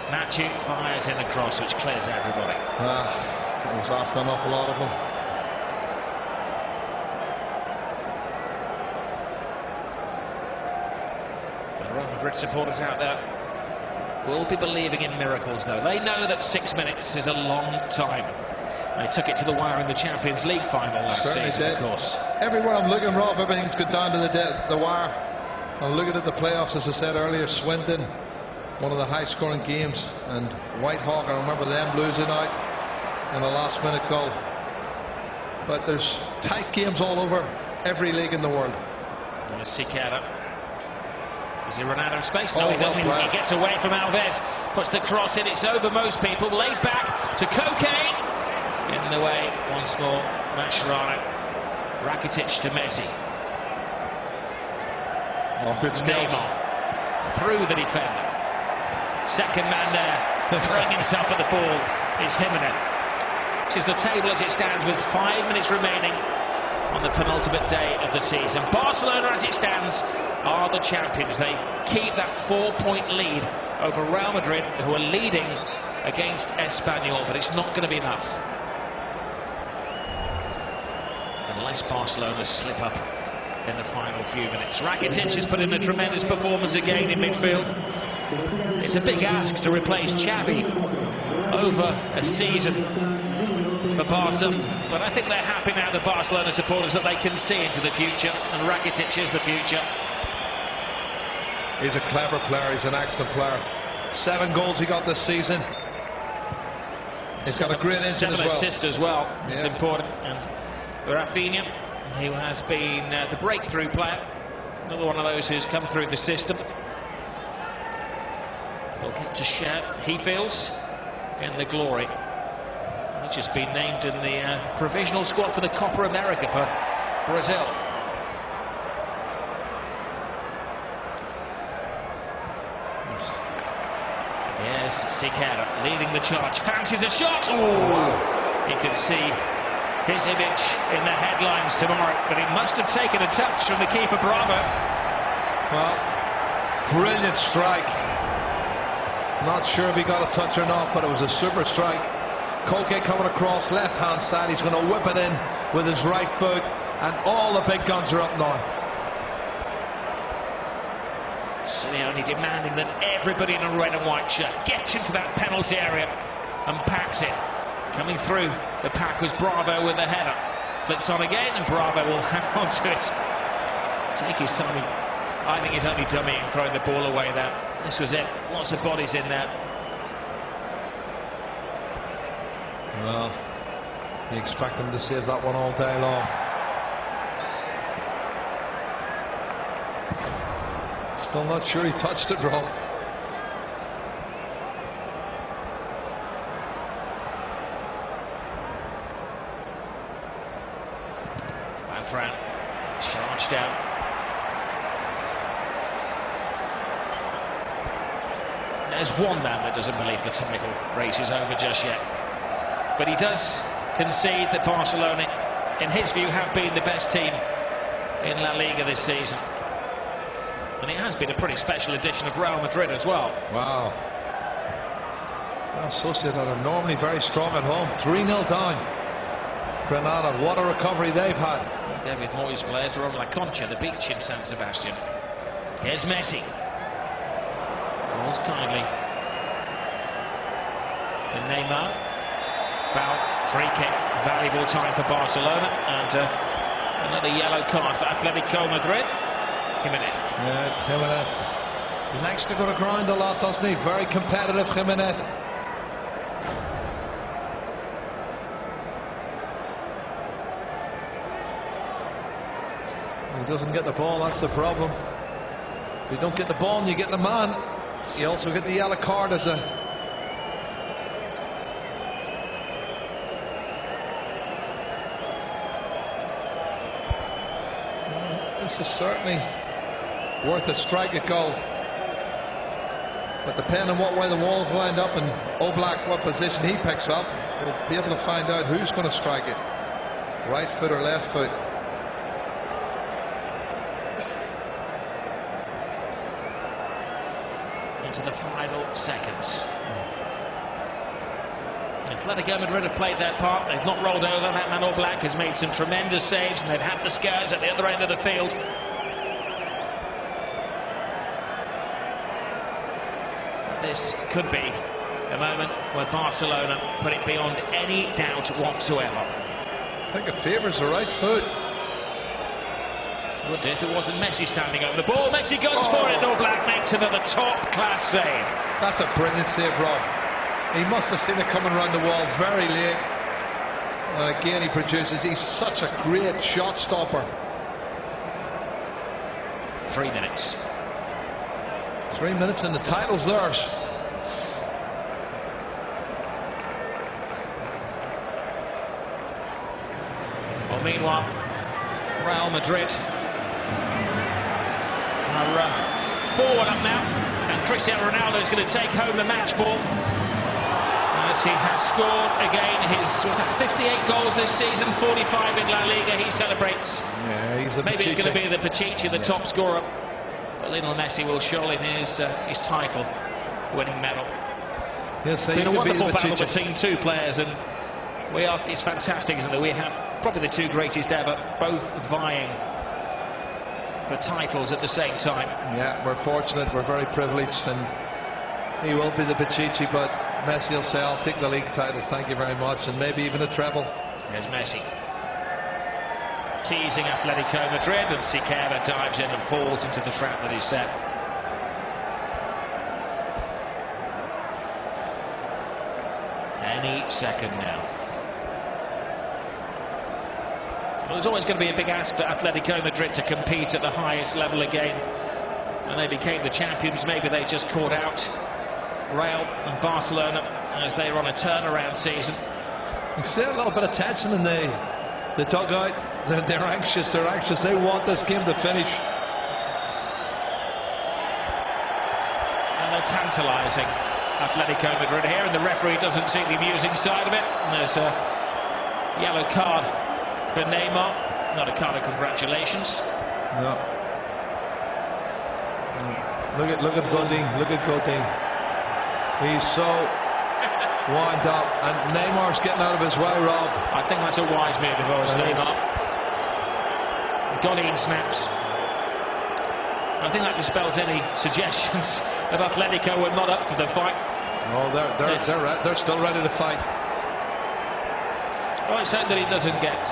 Matthew fires in a cross which clears everybody. It was asked an awful lot of them. The Real Madrid supporters out there will be believing in miracles, though. They know that 6 minutes is a long time. They took it to the wire in the Champions League final last season, of course. Everywhere I'm looking, Rob, everything's got down to the wire. I'm looking at the playoffs, as I said earlier. Swindon, one of the high-scoring games, and Whitehawk, I remember them losing out in a last-minute goal. But there's tight games all over every league in the world. Siqueira. Does he run out of space? No, he doesn't. He gets away from Alves, puts the cross in. It's over most people. Laid back to Cocaine. In the way once more, Mascherano. Rakitic to Messi. Good skills. Neymar through the defender. Second man there, throwing himself at the ball, is Jimenez. This is the table as it stands with 5 minutes remaining on the penultimate day of the season. Barcelona, as it stands, are the champions. They keep that 4-point lead over Real Madrid, who are leading against Espanyol, but it's not going to be enough unless Barcelona slip up in the final few minutes. Rakitic has put in a tremendous performance again in midfield. It's a big ask to replace Xavi over a season for Barca, but I think they're happy now, the Barcelona supporters, that they can see into the future, and Rakitic is the future. He's a clever player, he's an excellent player. 7 goals he got this season. He's got a great engine as well. 7 assists as well, it's important. And Rafinha, who has been the breakthrough player, another one of those who's come through the system. Will get to share, he feels, in the glory. He's just been named in the provisional squad for the Copa America for Brazil. Here's Siqueira leading the charge, fancies a shot. Oh, you can see his image in the headlines tomorrow, but he must have taken a touch from the keeper, Bravo. Well, brilliant strike. Not sure if he got a touch or not, but it was a super strike. Koke coming across left-hand side. He's going to whip it in with his right foot, and all the big guns are up now. Simeone demanding that everybody in a red and white shirt gets into that penalty area and packs it. Coming through the pack was Bravo with the header. Flipped on again, and Bravo will hang on to it. Take his time. I think he's only dummy and throwing the ball away there. This was it. Lots of bodies in there. Well, you expect him to save that one all day long. Still not sure he touched it, Rob. Fran charged out. There's one man that doesn't believe the title race is over just yet. But he does concede that Barcelona, in his view, have been the best team in La Liga this season. And it has been a pretty special edition of Real Madrid as well. Wow. Well, Sociedad are normally very strong at home. 3-0 down. Granada, what a recovery they've had. David Moyes' players are on La Concha, the beach in San Sebastian. Here's Messi. Calls kindly. To Neymar. Foul, free kick, valuable time for Barcelona, and another yellow card for Atletico Madrid. Jimenez. Yeah, Jimenez. He likes to go to ground a lot, doesn't he? Very competitive, Jimenez. He doesn't get the ball, that's the problem. If you don't get the ball and you get the man, you also get the yellow card as a... This is certainly worth a strike goal. But depending on what way the wall's lined up and Oblak, what position he picks up, we'll be able to find out who's going to strike it. Right foot or left foot. Into the final seconds. Atletico Madrid have played their part. They've not rolled over. That man Oblak has made some tremendous saves, and they've had the scouts at the other end of the field. This could be a moment where Barcelona put it beyond any doubt whatsoever. I think it favours the right foot. Would do if it wasn't Messi standing over the ball. Messi goes for it, and Oblak makes another top-class save. That's a brilliant save, Rob. He must have seen it coming around the wall very late. And again, he produces. He's such a great shot stopper. 3 minutes. 3 minutes and the title's theirs. Well, meanwhile, Real Madrid are 4-1 up now, and Cristiano Ronaldo is going to take home the match ball. As he has scored again his 58 goals this season, 45 in La Liga. He celebrates. Yeah, he's maybe it's going to be the Pichichi, the top scorer. But Lionel Messi will show him his title-winning medal. Yes, it's been a wonderful battle between two players, and it's fantastic, isn't it? We have probably the two greatest ever, both vying for titles at the same time. Yeah, we're fortunate, we're very privileged, and he will be the Pichichi, but Messi will say, I'll take the league title, thank you very much, and maybe even a treble. There's Messi. Teasing Atletico Madrid, and Siqueira dives in and falls into the trap that he's set. Any second now. Well, there's always going to be a big ask for Atletico Madrid to compete at the highest level again. And they became the champions. Maybe they just caught out Real and Barcelona as they were on a turnaround season. You see a little bit of tension in the dugout. They're anxious. They're anxious. They want this game to finish. And they're tantalising Atletico Madrid here, and the referee doesn't see the amusing side of it. And there's a yellow card for Neymar. Not a card of congratulations. No. Look at Godin. Look at Godin. He's so wind up, and Neymar's getting out of his way, Rob. I think that's a wise move if I was Neymar. Godin snaps. I think that dispels any suggestions that Atletico were not up for the fight. Oh, they're still ready to fight. Well, it's hoped that he doesn't get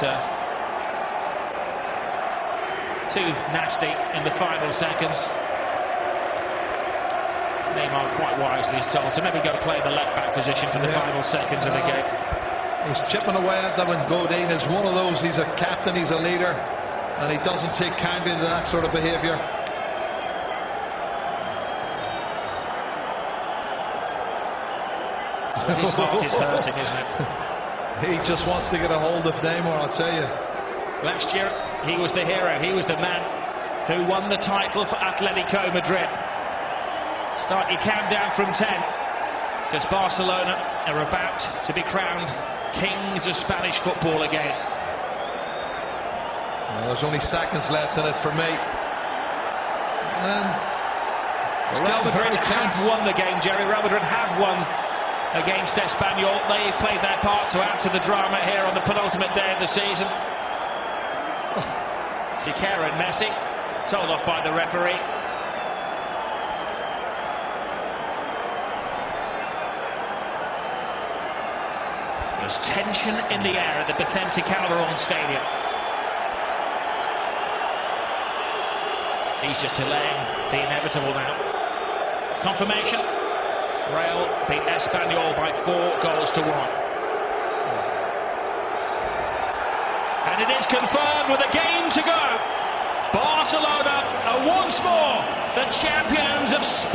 too nasty in the final seconds. Neymar quite wisely is told to maybe go play the left-back position for the final seconds of the game. He's chipping away at them, and Godin is one of those. He's a captain, he's a leader, and he doesn't take kindly to that sort of behaviour. Well, his heart is hurting, isn't it? He just wants to get a hold of Neymar, I'll tell you. Last year, he was the hero. He was the man who won the title for Atletico Madrid. Start your countdown from 10, because Barcelona are about to be crowned kings of Spanish football again. Well, there's only seconds left in it for me. Real Madrid have won the game, Jerry. Real Madrid have won against Espanyol. They've played their part to add to the drama here on the penultimate day of the season. Siqueira and Messi told off by the referee. There's tension in the air at the Vicente Calderón Stadium. He's just delaying the inevitable now. Confirmation. Real beat Espanyol by 4-1. And it is confirmed with a game to go. Barcelona are once more the champions of Spain.